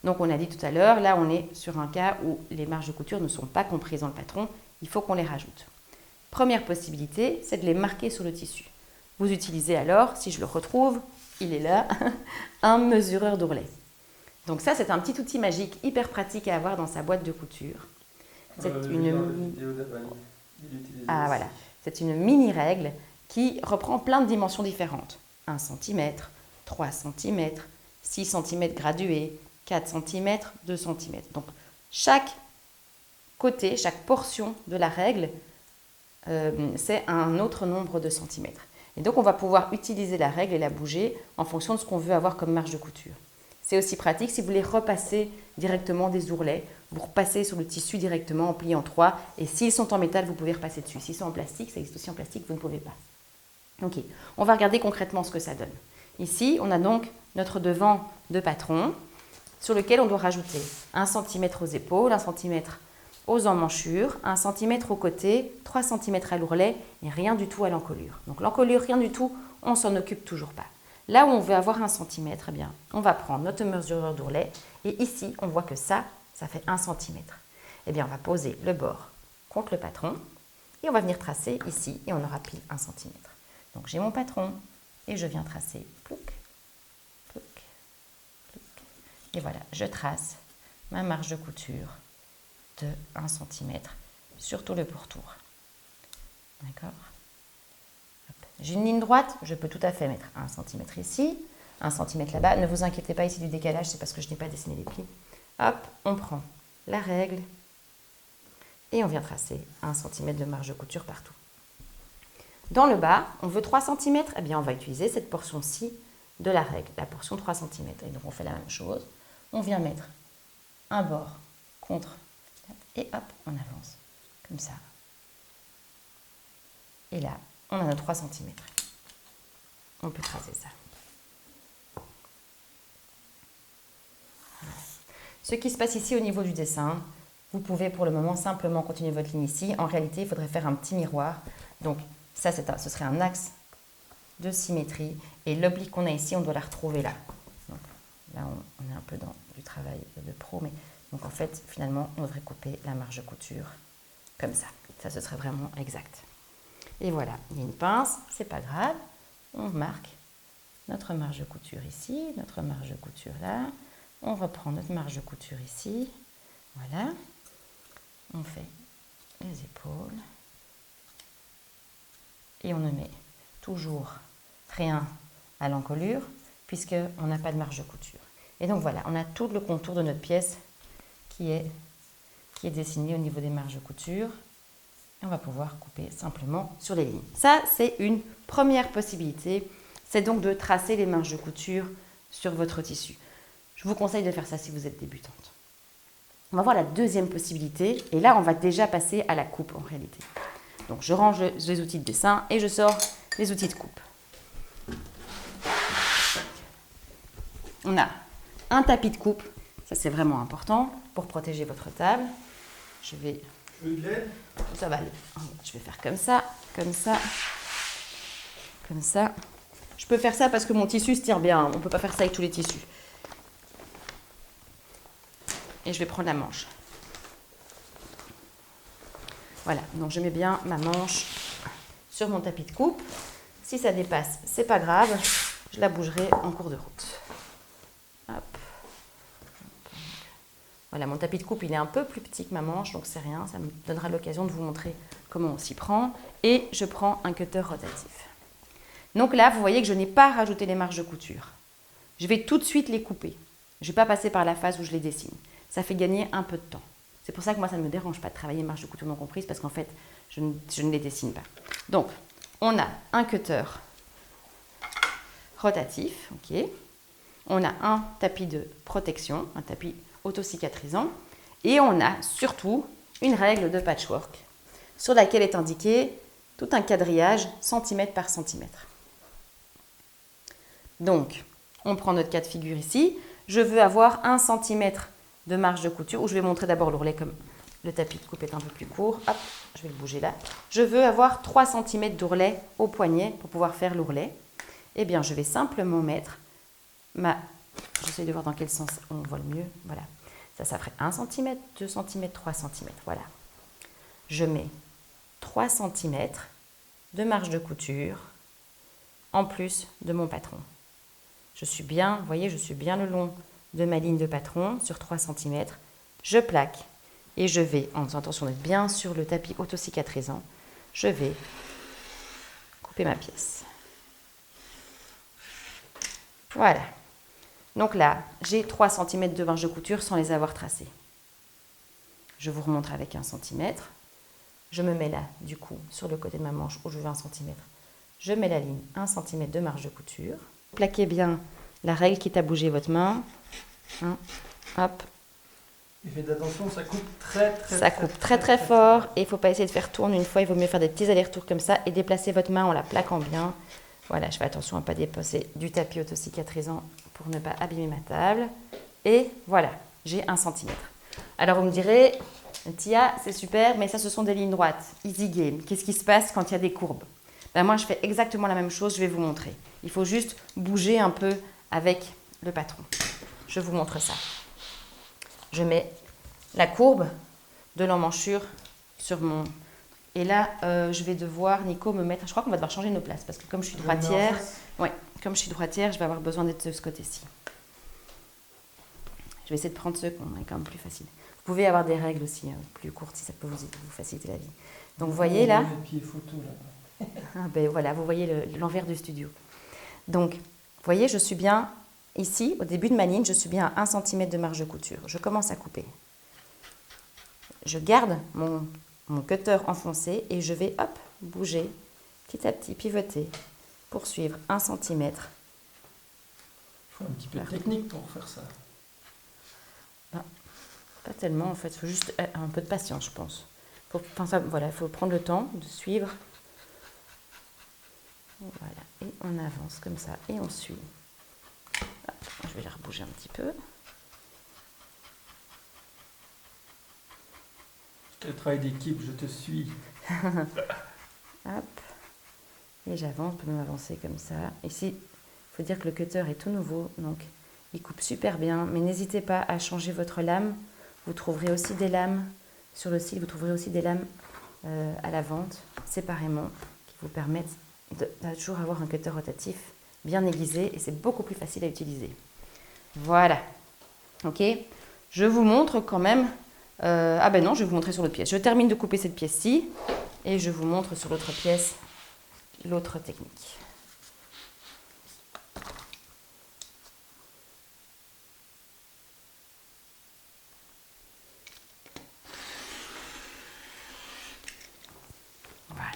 Speaker 2: Donc, on a dit tout à l'heure, là, on est sur un cas où les marges de couture ne sont pas comprises dans le patron, il faut qu'on les rajoute. Première possibilité, c'est de les marquer sur le tissu. Vous utilisez alors, si je le retrouve, il est là, un mesureur d'ourlet. Donc ça, c'est un petit outil magique hyper pratique à avoir dans sa boîte de couture. C'est c'est une mini règle qui reprend plein de dimensions différentes. 1 cm, 3 cm, 6 cm gradués, 4 cm, 2 cm. Donc chaque côté, chaque portion de la règle, c'est un autre nombre de centimètres. Et donc, on va pouvoir utiliser la règle et la bouger en fonction de ce qu'on veut avoir comme marge de couture. C'est aussi pratique si vous voulez repasser directement des ourlets. Vous repassez sur le tissu directement en pliant 3. Et s'ils sont en métal, vous pouvez repasser dessus. S'ils sont en plastique, ça existe aussi en plastique, vous ne pouvez pas. Ok, on va regarder concrètement ce que ça donne. Ici, on a donc notre devant de patron sur lequel on doit rajouter 1 cm aux épaules, 1 cm aux emmanchures, 1 cm au côté, 3 cm à l'ourlet et rien du tout à l'encolure. Donc l'encolure, rien du tout, on ne s'en occupe toujours pas. Là où on veut avoir 1 cm, eh bien, on va prendre notre mesureur d'ourlet et ici, on voit que ça fait 1 cm. Eh bien, on va poser le bord contre le patron et on va venir tracer ici et on aura pile 1 cm. Donc j'ai mon patron et je viens tracer, plouc, plouc, plouc. Et voilà, je trace ma marge de couture de 1 cm sur tout le pourtour. D'accord ? J'ai une ligne droite, je peux tout à fait mettre 1 cm ici, 1 cm là-bas. Ne vous inquiétez pas ici du décalage, c'est parce que je n'ai pas dessiné les plis. Hop, on prend la règle et on vient tracer 1 cm de marge de couture partout. Dans le bas, on veut 3 cm, eh bien on va utiliser cette portion-ci de la règle, la portion 3 cm. Et donc on fait la même chose, on vient mettre un bord contre et hop, on avance, comme ça. Et là, on a nos 3 cm. On peut tracer ça. Voilà. Ce qui se passe ici au niveau du dessin, vous pouvez pour le moment simplement continuer votre ligne ici. En réalité, il faudrait faire un petit miroir. Donc ça, ce serait un axe de symétrie. Et l'oblique qu'on a ici, on doit la retrouver là. Donc, là, on est un peu dans du travail de pro, mais donc en fait, finalement, on devrait couper la marge de couture comme ça. Ça, ce serait vraiment exact. Et voilà, il y a une pince, c'est pas grave. On marque notre marge de couture ici, notre marge de couture là. On reprend notre marge de couture ici. Voilà. On fait les épaules. Et on ne met toujours rien à l'encolure puisqu'on n'a pas de marge de couture. Et donc voilà, on a tout le contour de notre pièce qui est dessiné au niveau des marges de couture. Et on va pouvoir couper simplement sur les lignes. Ça, c'est une première possibilité. C'est donc de tracer les marges de couture sur votre tissu. Je vous conseille de faire ça si vous êtes débutante. On va voir la deuxième possibilité. Et là, on va déjà passer à la coupe en réalité. Donc, je range les outils de dessin et je sors les outils de coupe. On a un tapis de coupe. Ça, c'est vraiment important pour protéger votre table. Je vais... Ça va aller. Je vais faire comme ça, comme ça, comme ça. Je peux faire ça parce que mon tissu se tire bien. On ne peut pas faire ça avec tous les tissus. Et je vais prendre la manche. Voilà, donc je mets bien ma manche sur mon tapis de coupe. Si ça dépasse, c'est pas grave. Je la bougerai en cours de route. Hop. Voilà, mon tapis de coupe, il est un peu plus petit que ma manche, donc c'est rien. Ça me donnera l'occasion de vous montrer comment on s'y prend. Et je prends un cutter rotatif. Donc là, vous voyez que je n'ai pas rajouté les marges de couture. Je vais tout de suite les couper. Je ne vais pas passer par la phase où je les dessine. Ça fait gagner un peu de temps. C'est pour ça que moi, ça ne me dérange pas de travailler marges de couture non comprises parce qu'en fait, je ne les dessine pas. Donc, on a un cutter rotatif, ok. On a un tapis de protection, un tapis auto-cicatrisant. Et on a surtout une règle de patchwork sur laquelle est indiqué tout un quadrillage centimètre par centimètre. Donc, on prend notre cas de figure ici. Je veux avoir 1 cm de marge de couture, où je vais montrer d'abord l'ourlet comme le tapis de coupe est un peu plus court. Hop, je vais le bouger là. Je veux avoir 3 cm d'ourlet au poignet pour pouvoir faire l'ourlet. Eh bien, je vais simplement mettre ma... J'essaie de voir dans quel sens on voit le mieux. Voilà. Ça ferait 1 cm, 2 cm, 3 cm. Voilà. Je mets 3 cm de marge de couture en plus de mon patron. Je suis bien, vous voyez, je suis bien le long de ma ligne de patron sur 3 cm. Je plaque et je vais, en faisant attention d'être bien sur le tapis auto-cicatrisant, je vais couper ma pièce. Voilà. Donc là, j'ai 3 cm de marge de couture sans les avoir tracés. Je vous remontre avec 1 cm. Je me mets là, du coup, sur le côté de ma manche où je veux 1 cm. Je mets la ligne 1 cm de marge de couture. Plaquez bien la règle quitte à bouger votre main. Hop.
Speaker 1: Et faites attention, ça coupe très
Speaker 2: fort. Et il ne faut pas essayer de faire tourner une fois. Il vaut mieux faire des petits allers-retours comme ça et déplacer votre main en la plaquant bien. Voilà, je fais attention à ne pas dépasser du tapis auto-cicatrisant pour ne pas abîmer ma table. Et voilà, j'ai 1 cm. Alors vous me direz, Tia, c'est super, mais ça ce sont des lignes droites. Easy game. Qu'est-ce qui se passe quand il y a des courbes? Moi, je fais exactement la même chose, je vais vous montrer. Il faut juste bouger un peu avec le patron. Je vous montre ça. Je mets la courbe de l'emmanchure sur mon... Et là, je vais devoir, Nico, me mettre... Je crois qu'on va devoir changer nos places parce que comme je suis droitière... Oui, comme je suis droitière, je vais avoir besoin d'être de ce côté-ci. Je vais essayer de prendre ceux qui sont quand même plus faciles. Vous pouvez avoir des règles aussi plus courtes si ça peut vous faciliter la vie. Donc, vous voyez là... Ah ben voilà, vous voyez l'envers du studio. Donc, vous voyez, je suis bien ici, au début de ma ligne, je suis bien à 1 cm de marge de couture. Je commence à couper. Je garde mon cutter enfoncé et je vais, hop, bouger petit à petit, pivoter, pour suivre 1 cm.
Speaker 1: Il faut un petit peu de technique pour faire ça.
Speaker 2: Pas tellement, en fait, il faut juste un peu de patience, je pense. Voilà, il faut prendre le temps de suivre. Voilà, et on avance comme ça, et on suit. Hop, je vais la rebouger un petit peu.
Speaker 1: Quel travail d'équipe, je te suis.
Speaker 2: Hop, et j'avance, je peux même avancer comme ça. Ici, il faut dire que le cutter est tout nouveau, donc il coupe super bien, mais n'hésitez pas à changer votre lame. Vous trouverez aussi des lames sur le site, vous trouverez aussi des lames à la vente, séparément, qui vous permettent de toujours avoir un cutter rotatif bien aiguisé et c'est beaucoup plus facile à utiliser. Voilà. Ok. Je vous montre quand même... ah ben non, je vais vous montrer sur l'autre pièce. Je termine de couper cette pièce-ci et je vous montre sur l'autre pièce l'autre technique. Voilà.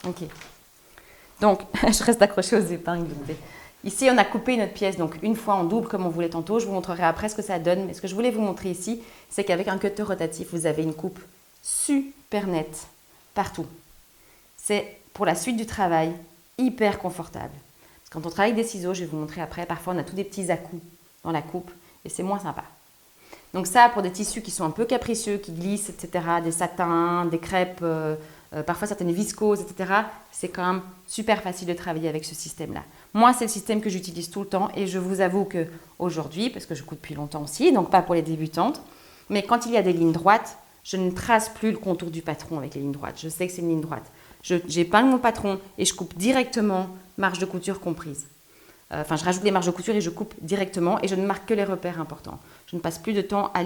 Speaker 2: Ok. Donc, je reste accrochée aux épingles. Ici, on a coupé notre pièce, donc une fois en double, comme on voulait tantôt. Je vous montrerai après ce que ça donne. Mais ce que je voulais vous montrer ici, c'est qu'avec un cutter rotatif, vous avez une coupe super nette partout. C'est, pour la suite du travail, hyper confortable. Parce que quand on travaille avec des ciseaux, je vais vous montrer après, parfois on a tous des petits à-coups dans la coupe et c'est moins sympa. Donc ça, pour des tissus qui sont un peu capricieux, qui glissent, etc., des satins, des crêpes, parfois certaines viscoses, etc., c'est quand même super facile de travailler avec ce système-là. Moi, c'est le système que j'utilise tout le temps et je vous avoue qu'aujourd'hui, parce que je couds depuis longtemps aussi, donc pas pour les débutantes, mais quand il y a des lignes droites, je ne trace plus le contour du patron avec les lignes droites. Je sais que c'est une ligne droite. J'épingle mon patron et je coupe directement, marge de couture comprise. Je rajoute les marges de couture et je coupe directement et je ne marque que les repères importants. Je ne passe plus de temps à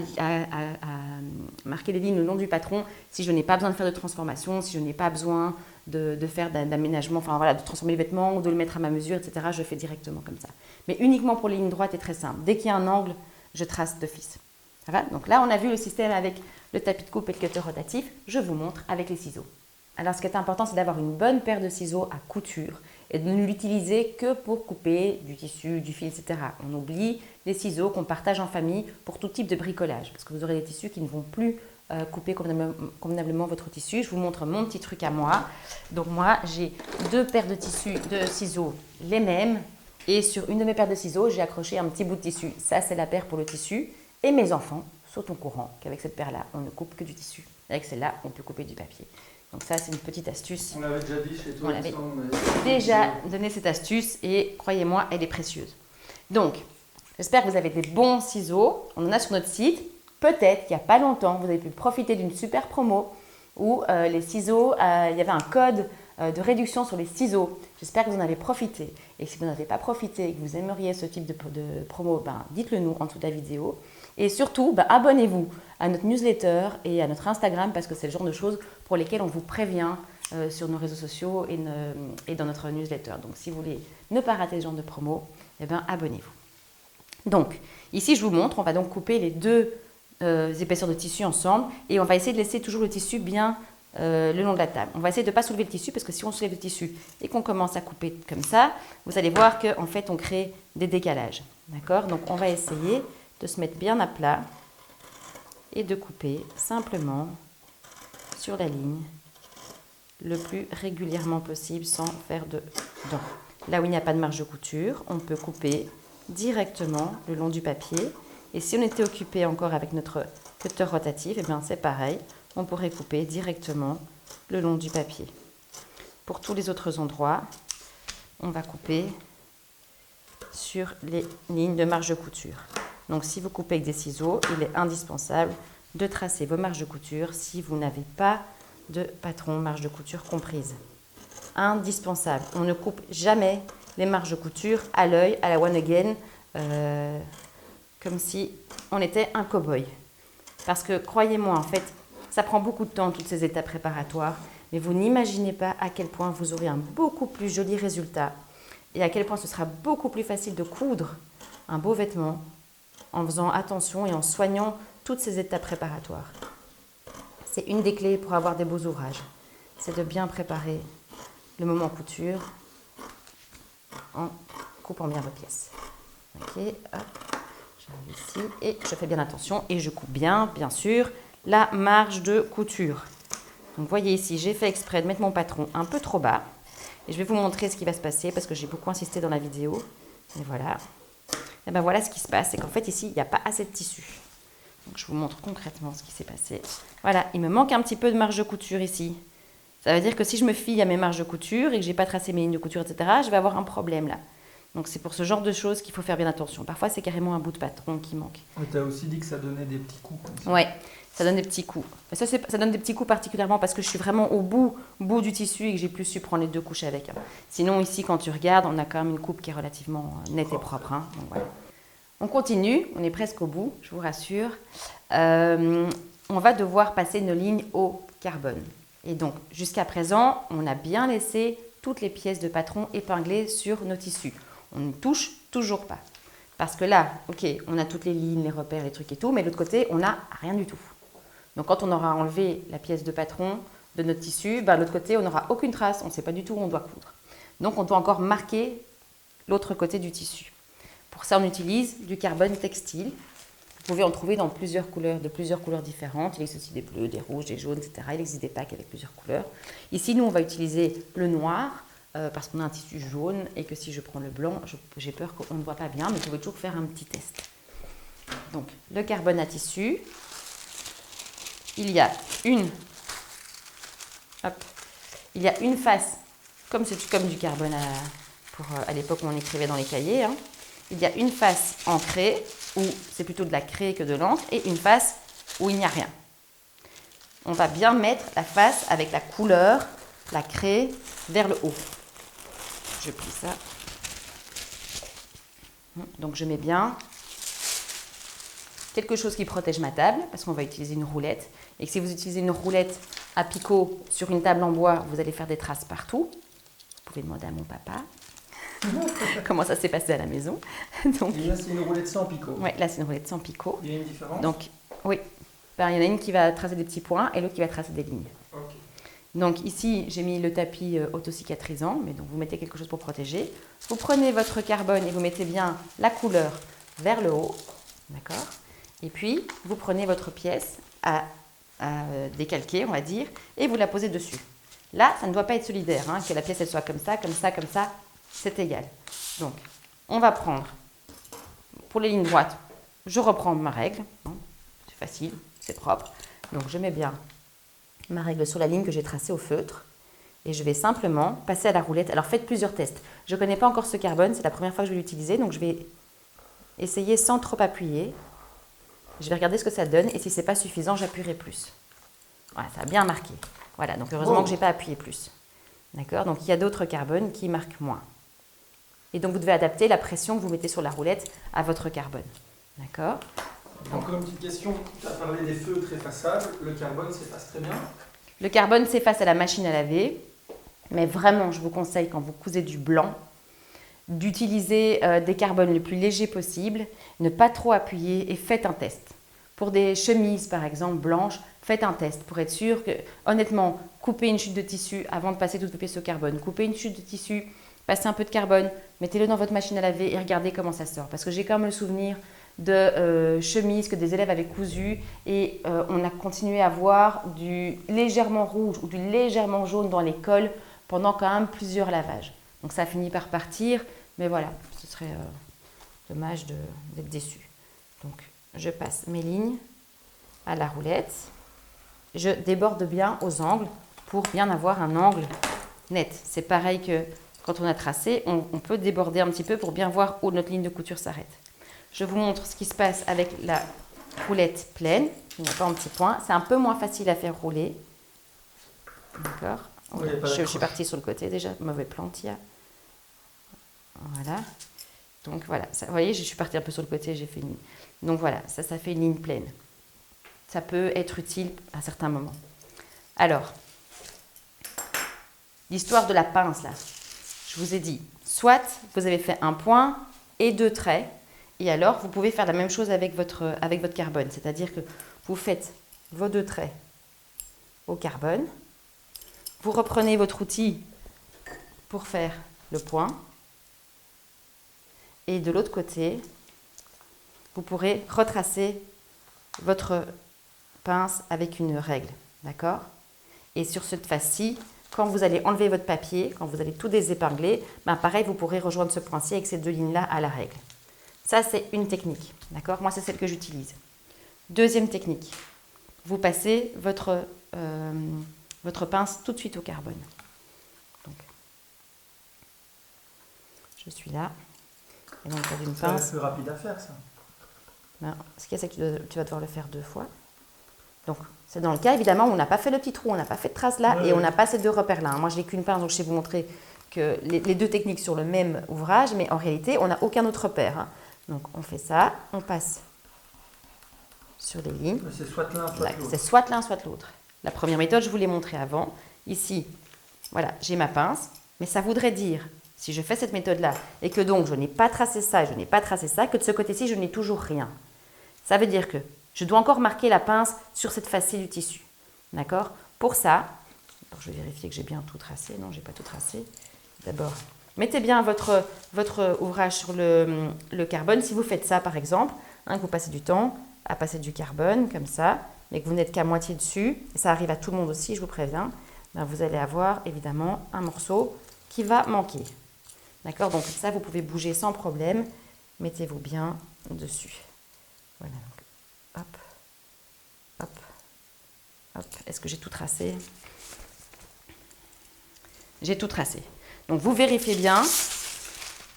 Speaker 2: marquer les lignes le long du patron si je n'ai pas besoin de faire de transformation, si je n'ai pas besoin de faire d'aménagement, de transformer les vêtements ou de le mettre à ma mesure, etc. Je fais directement comme ça. Mais uniquement pour les lignes droites et très simple. Dès qu'il y a un angle, je trace d'office. Ça va ? Donc là, on a vu le système avec le tapis de coupe et le cutter rotatif. Je vous montre avec les ciseaux. Alors, ce qui est important, c'est d'avoir une bonne paire de ciseaux à couture et de ne l'utiliser que pour couper du tissu, du fil, etc. On oublie les ciseaux qu'on partage en famille pour tout type de bricolage parce que vous aurez des tissus qui ne vont plus couper convenablement votre tissu. Je vous montre mon petit truc à moi. Donc moi, j'ai 2 paires de ciseaux les mêmes et sur une de mes paires de ciseaux, j'ai accroché un petit bout de tissu. Ça, c'est la paire pour le tissu. Et mes enfants sautent au courant qu'avec cette paire-là, on ne coupe que du tissu. Avec celle-là, on peut couper du papier. Donc ça, c'est une petite astuce.
Speaker 1: On l'avait déjà dit chez toi.
Speaker 2: On l'avait déjà donné cette astuce et croyez-moi, elle est précieuse. Donc, j'espère que vous avez des bons ciseaux. On en a sur notre site. Peut-être qu'il n'y a pas longtemps, vous avez pu profiter d'une super promo où les ciseaux, il y avait un code de réduction sur les ciseaux. J'espère que vous en avez profité. Et si vous n'en avez pas profité et que vous aimeriez ce type de promo, dites-le nous en dessous de la vidéo. Et surtout, abonnez-vous à notre newsletter et à notre Instagram parce que c'est le genre de choses pour lesquelles on vous prévient sur nos réseaux sociaux et dans notre newsletter. Donc, si vous voulez ne pas rater ce genre de promo, abonnez-vous. Donc, ici, je vous montre, on va donc couper les 2 épaisseurs de tissu ensemble et on va essayer de laisser toujours le tissu bien le long de la table. On va essayer de ne pas soulever le tissu parce que si on soulève le tissu et qu'on commence à couper comme ça, vous allez voir qu'en fait, on crée des décalages. D'accord ? Donc, on va essayer de se mettre bien à plat et de couper simplement sur la ligne le plus régulièrement possible sans faire de dents. Là où il n'y a pas de marge de couture, on peut couper directement le long du papier. Et si on était occupé encore avec notre cutter rotatif, c'est pareil, on pourrait couper directement le long du papier. Pour tous les autres endroits, on va couper sur les lignes de marge de couture. Donc, si vous coupez avec des ciseaux, il est indispensable de tracer vos marges de couture si vous n'avez pas de patron marge de couture comprise. Indispensable. On ne coupe jamais les marges de couture à l'œil, à la one again, comme si on était un cow-boy. Parce que, croyez-moi, en fait, ça prend beaucoup de temps, toutes ces étapes préparatoires, mais vous n'imaginez pas à quel point vous aurez un beaucoup plus joli résultat et à quel point ce sera beaucoup plus facile de coudre un beau vêtement en faisant attention et en soignant toutes ces étapes préparatoires. C'est une des clés pour avoir des beaux ouvrages. C'est de bien préparer le moment couture en coupant bien vos pièces. Ok, hop, j'arrive ici et je fais bien attention et je coupe bien sûr, la marge de couture. Donc, vous voyez ici, j'ai fait exprès de mettre mon patron un peu trop bas et je vais vous montrer ce qui va se passer parce que j'ai beaucoup insisté dans la vidéo. Et voilà. Et voilà ce qui se passe, c'est qu'en fait ici, il n'y a pas assez de tissu. Donc, je vous montre concrètement ce qui s'est passé. Voilà, il me manque un petit peu de marge de couture ici. Ça veut dire que si je me fie à mes marges de couture et que je n'ai pas tracé mes lignes de couture, etc., je vais avoir un problème là. Donc, c'est pour ce genre de choses qu'il faut faire bien attention. Parfois, c'est carrément un bout de patron qui manque.
Speaker 1: Tu as aussi dit que ça donnait des petits coups.
Speaker 2: Oui, ça donne des petits coups. Ça donne des petits coups particulièrement parce que je suis vraiment au bout du tissu et que j'ai plus su prendre les 2 couches avec. Sinon, ici, quand tu regardes, on a quand même une coupe qui est relativement nette et propre. Donc, voilà. On continue, on est presque au bout, je vous rassure. On va devoir passer nos lignes au carbone. Et donc, jusqu'à présent, on a bien laissé toutes les pièces de patron épinglées sur nos tissus. On ne touche toujours pas. Parce que là, ok, on a toutes les lignes, les repères, les trucs et tout, mais de l'autre côté, on n'a rien du tout. Donc, quand on aura enlevé la pièce de patron de notre tissu, de l'autre côté, on n'aura aucune trace, on ne sait pas du tout où on doit coudre. Donc, on doit encore marquer l'autre côté du tissu. Pour ça, on utilise du carbone textile. Vous pouvez en trouver dans plusieurs couleurs, de plusieurs couleurs différentes. Il existe aussi des bleus, des rouges, des jaunes, etc. Il existe des packs avec plusieurs couleurs. Ici, nous, on va utiliser le noir parce qu'on a un tissu jaune et que si je prends le blanc, j'ai peur qu'on ne voit pas bien, mais vous pouvez toujours faire un petit test. Donc, le carbone à tissu. Il y a une face, comme du carbone à l'époque où on écrivait dans les cahiers. Hein. Il y a une face en craie, où c'est plutôt de la craie que de l'encre, et une face où il n'y a rien. On va bien mettre la face avec la couleur, la craie, vers le haut. Je plie ça. Donc je mets bien quelque chose qui protège ma table, parce qu'on va utiliser une roulette. Et que si vous utilisez une roulette à picot sur une table en bois, vous allez faire des traces partout. Vous pouvez demander à mon papa comment ça s'est passé à la maison.
Speaker 1: Donc, et là, c'est une roulette sans picot.
Speaker 2: Oui, là, c'est une roulette sans picot.
Speaker 1: Il y a une différence?
Speaker 2: Donc, oui. Ben, il y en a une qui va tracer des petits points et l'autre qui va tracer des lignes.
Speaker 1: Okay.
Speaker 2: Donc, ici, j'ai mis le tapis autocicatrisant, mais donc vous mettez quelque chose pour protéger. Vous prenez votre carbone et vous mettez bien la couleur vers le haut. D'accord? Et puis, vous prenez votre pièce à décalquer, on va dire, et vous la posez dessus. Là, ça ne doit pas être solidaire, hein, que la pièce elle soit comme ça, c'est égal. Donc, on va prendre, pour les lignes droites, je reprends ma règle, hein, c'est facile, c'est propre. Donc, je mets bien ma règle sur la ligne que j'ai tracée au feutre, et je vais simplement passer à la roulette. Alors, faites plusieurs tests. Je ne connais pas encore ce carbone, c'est la première fois que je vais l'utiliser, donc je vais essayer sans trop appuyer. Je vais regarder ce que ça donne et si ce n'est pas suffisant, j'appuierai plus. Voilà, ça a bien marqué. Voilà, donc heureusement que je n'ai pas appuyé plus. D'accord? Donc il y a d'autres carbones qui marquent moins. Et donc vous devez adapter la pression que vous mettez sur la roulette à votre carbone. D'accord?
Speaker 1: Encore une petite question, tu as parlé des feutres effaçables, le carbone s'efface très bien?
Speaker 2: Le carbone s'efface à la machine à laver, mais vraiment je vous conseille quand vous cousez du blanc, d'utiliser des carbones le plus légers possible, ne pas trop appuyer et faites un test. Pour des chemises par exemple blanches, faites un test pour être sûr que, honnêtement, coupez une chute de tissu avant de passer toute votre pièce au carbone. Coupez une chute de tissu, passez un peu de carbone, mettez-le dans votre machine à laver et regardez comment ça sort. Parce que j'ai quand même le souvenir de chemises que des élèves avaient cousues et on a continué à voir du légèrement rouge ou du légèrement jaune dans les cols pendant quand même plusieurs lavages. Donc ça a fini par partir. Mais voilà, ce serait dommage d'être déçu. Donc, je passe mes lignes à la roulette. Je déborde bien aux angles pour bien avoir un angle net. C'est pareil que quand on a tracé, on peut déborder un petit peu pour bien voir où notre ligne de couture s'arrête. Je vous montre ce qui se passe avec la roulette pleine. Il n'y a pas un petit point. C'est un peu moins facile à faire rouler. D'accord?
Speaker 1: Oui,
Speaker 2: je suis partie sur le côté déjà. Mauvais plan, Tia. Voilà, donc voilà, ça, vous voyez, je suis partie un peu sur le côté, j'ai fait une... Donc voilà, ça fait une ligne pleine. Ça peut être utile à certains moments. Alors, l'histoire de la pince, là, je vous ai dit, soit vous avez fait un point et 2 traits, et alors vous pouvez faire la même chose avec votre carbone, c'est-à-dire que vous faites vos 2 traits au carbone, vous reprenez votre outil pour faire le point, et de l'autre côté, vous pourrez retracer votre pince avec une règle, d'accord? Et sur cette face-ci, quand vous allez enlever votre papier, quand vous allez tout désépingler, ben pareil, vous pourrez rejoindre ce point-ci avec ces 2 lignes-là à la règle. Ça, c'est une technique, d'accord? Moi, c'est celle que j'utilise. Deuxième technique, vous passez votre pince tout de suite au carbone. Donc, je suis là. Et donc, une pince.
Speaker 1: C'est plus rapide à faire, ça.
Speaker 2: Ben, ce qu'il y a, c'est que tu vas devoir le faire 2 fois. Donc, c'est dans le cas, évidemment, où on n'a pas fait le petit trou, on n'a pas fait de trace là, et on n'a pas ces 2 repères-là. Moi, je n'ai qu'une pince, donc je vais vous montrer que les 2 techniques sur le même ouvrage, mais en réalité, on n'a aucun autre repère. Hein. Donc, on fait ça, on passe sur les lignes.
Speaker 1: C'est soit l'un, soit l'autre.
Speaker 2: C'est soit l'un, soit l'autre. La première méthode, je vous l'ai montrée avant. Ici, voilà, j'ai ma pince, mais ça voudrait dire, si je fais cette méthode-là, et que donc je n'ai pas tracé ça, je n'ai pas tracé ça, que de ce côté-ci, je n'ai toujours rien. Ça veut dire que je dois encore marquer la pince sur cette face-ci du tissu. D'accord? Pour ça, je vais vérifier que j'ai bien tout tracé. Non, je n'ai pas tout tracé. D'abord, mettez bien votre ouvrage sur le carbone. Si vous faites ça, par exemple, hein, que vous passez du temps à passer du carbone, comme ça, mais que vous n'êtes qu'à moitié dessus, et ça arrive à tout le monde aussi, je vous préviens, ben vous allez avoir évidemment un morceau qui va manquer. D'accord? Donc ça, vous pouvez bouger sans problème. Mettez-vous bien dessus. Voilà, donc hop, hop, hop. Est-ce que j'ai tout tracé? J'ai tout tracé. Donc vous vérifiez bien.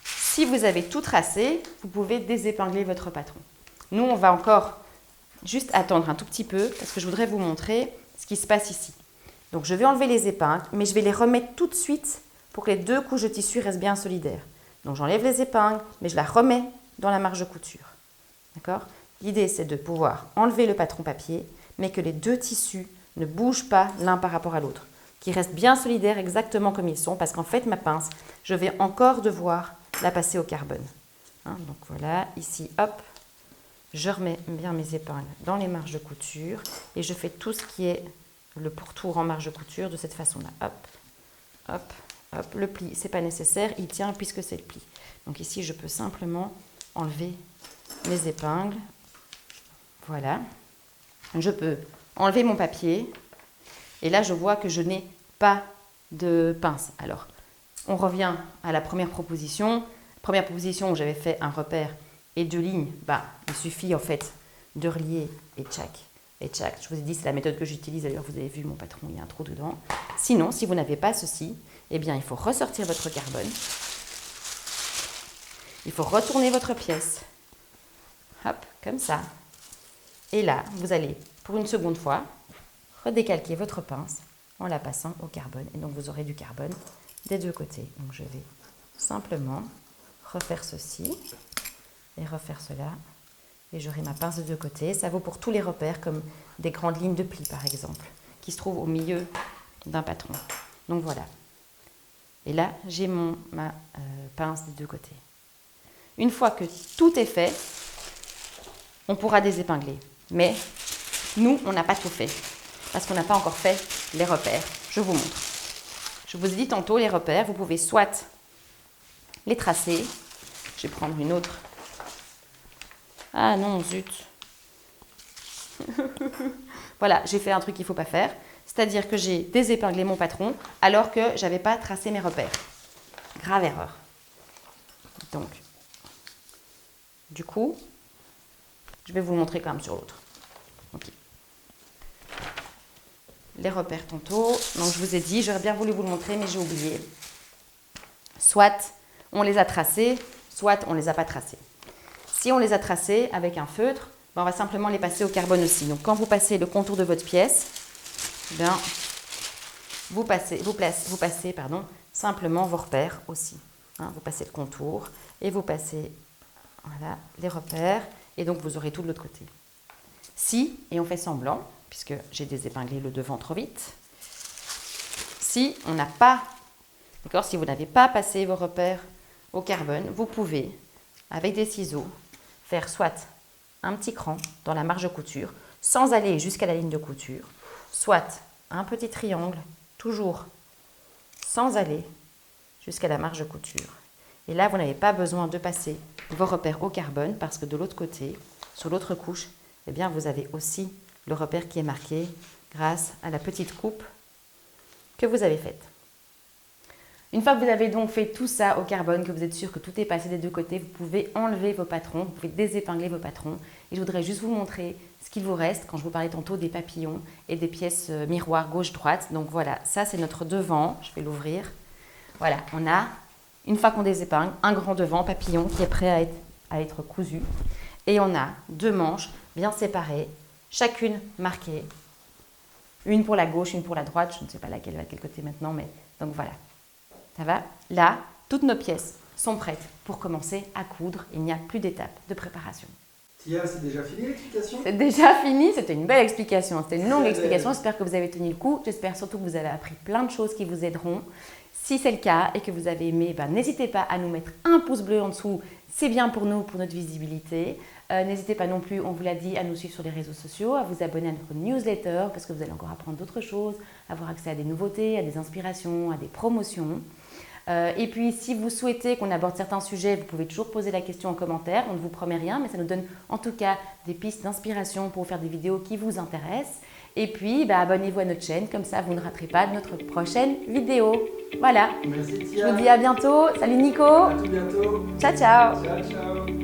Speaker 2: Si vous avez tout tracé, vous pouvez désépingler votre patron. Nous, on va encore juste attendre un tout petit peu parce que je voudrais vous montrer ce qui se passe ici. Donc je vais enlever les épingles, mais je vais les remettre tout de suite pour que les deux couches de tissu restent bien solidaires. Donc j'enlève les épingles, mais je la remets dans la marge de couture. D'accord? L'idée, c'est de pouvoir enlever le patron papier, mais que les deux tissus ne bougent pas l'un par rapport à l'autre, qu'ils restent bien solidaires exactement comme ils sont, parce qu'en fait, ma pince, je vais encore devoir la passer au carbone. Hein, donc voilà, ici, hop, je remets bien mes épingles dans les marges de couture et je fais tout ce qui est le pourtour en marge de couture de cette façon-là. Hop, hop, hop. Le pli, c'est pas nécessaire, il tient puisque c'est le pli. Donc ici, je peux simplement enlever mes épingles. Voilà. Je peux enlever mon papier et là, je vois que je n'ai pas de pince. Alors, on revient à la première proposition. Première proposition où j'avais fait un repère et 2 lignes, il suffit en fait de relier et tchac, et tchac. Je vous ai dit, c'est la méthode que j'utilise. D'ailleurs, vous avez vu mon patron, il y a un trou dedans. Sinon, si vous n'avez pas ceci, eh bien, il faut ressortir votre carbone. Il faut retourner votre pièce. Hop, comme ça. Et là, vous allez, pour une seconde fois, redécalquer votre pince en la passant au carbone. Et donc, vous aurez du carbone des deux côtés. Donc, je vais simplement refaire ceci et refaire cela. Et j'aurai ma pince de deux côtés. Ça vaut pour tous les repères, comme des grandes lignes de plis, par exemple, qui se trouvent au milieu d'un patron. Donc, voilà. Et là, j'ai ma pince des deux côtés. Une fois que tout est fait, on pourra désépingler. Mais nous, on n'a pas tout fait, parce qu'on n'a pas encore fait les repères. Je vous montre. Je vous ai dit tantôt, les repères, vous pouvez soit les tracer. Je vais prendre une autre. Ah non, zut. Voilà, j'ai fait un truc qu'il ne faut pas faire. C'est-à-dire que j'ai désépinglé mon patron alors que je n'avais pas tracé mes repères. Grave erreur. Donc, du coup, je vais vous le montrer quand même sur l'autre. Okay. Les repères tantôt. Donc, je vous ai dit, j'aurais bien voulu vous le montrer, mais j'ai oublié. Soit on les a tracés, soit on ne les a pas tracés. Si on les a tracés avec un feutre, on va simplement les passer au carbone aussi. Donc, quand vous passez le contour de votre pièce, vous passez simplement vos repères aussi. Hein, vous passez le contour et vous passez voilà, les repères. Et donc, vous aurez tout de l'autre côté. Si, et on fait semblant, puisque j'ai désépinglé le devant trop vite, si on n'a pas, d'accord, si vous n'avez pas passé vos repères au carbone, vous pouvez, avec des ciseaux, faire soit un petit cran dans la marge de couture, sans aller jusqu'à la ligne de couture, soit un petit triangle, toujours sans aller jusqu'à la marge de couture. Et là, vous n'avez pas besoin de passer vos repères au carbone parce que de l'autre côté, sur l'autre couche, eh bien, vous avez aussi le repère qui est marqué grâce à la petite coupe que vous avez faite. Une fois que vous avez donc fait tout ça au carbone, que vous êtes sûr que tout est passé des deux côtés, vous pouvez enlever vos patrons, vous pouvez désépingler vos patrons. Et je voudrais juste vous montrer ce qu'il vous reste quand je vous parlais tantôt des papillons et des pièces miroirs gauche-droite. Donc voilà, ça c'est notre devant. Je vais l'ouvrir. Voilà, on a, une fois qu'on désépingle, un grand devant papillon qui est prêt à être cousu. Et on a 2 manches bien séparées, chacune marquée. Une pour la gauche, une pour la droite. Je ne sais pas laquelle va de quel côté maintenant, mais donc voilà. Ça va? Là, toutes nos pièces sont prêtes pour commencer à coudre. Il n'y a plus d'étape de préparation.
Speaker 1: Tia, c'est déjà fini l'explication?
Speaker 2: C'est déjà fini, c'était une belle explication. C'était une longue explication. J'espère que vous avez tenu le coup. J'espère surtout que vous avez appris plein de choses qui vous aideront. Si c'est le cas et que vous avez aimé, n'hésitez pas à nous mettre un pouce bleu en dessous. C'est bien pour nous, pour notre visibilité. N'hésitez pas non plus, on vous l'a dit, à nous suivre sur les réseaux sociaux, à vous abonner à notre newsletter parce que vous allez encore apprendre d'autres choses, avoir accès à des nouveautés, à des inspirations, à des promotions. Et puis, si vous souhaitez qu'on aborde certains sujets, vous pouvez toujours poser la question en commentaire. On ne vous promet rien, mais ça nous donne en tout cas des pistes d'inspiration pour faire des vidéos qui vous intéressent. Et puis, abonnez-vous à notre chaîne, comme ça vous ne raterez pas notre prochaine vidéo. Voilà.
Speaker 1: Merci Tia.
Speaker 2: Je vous dis à bientôt. Salut Nico.
Speaker 1: À tout bientôt.
Speaker 2: Ciao, ciao.
Speaker 1: Ciao, ciao.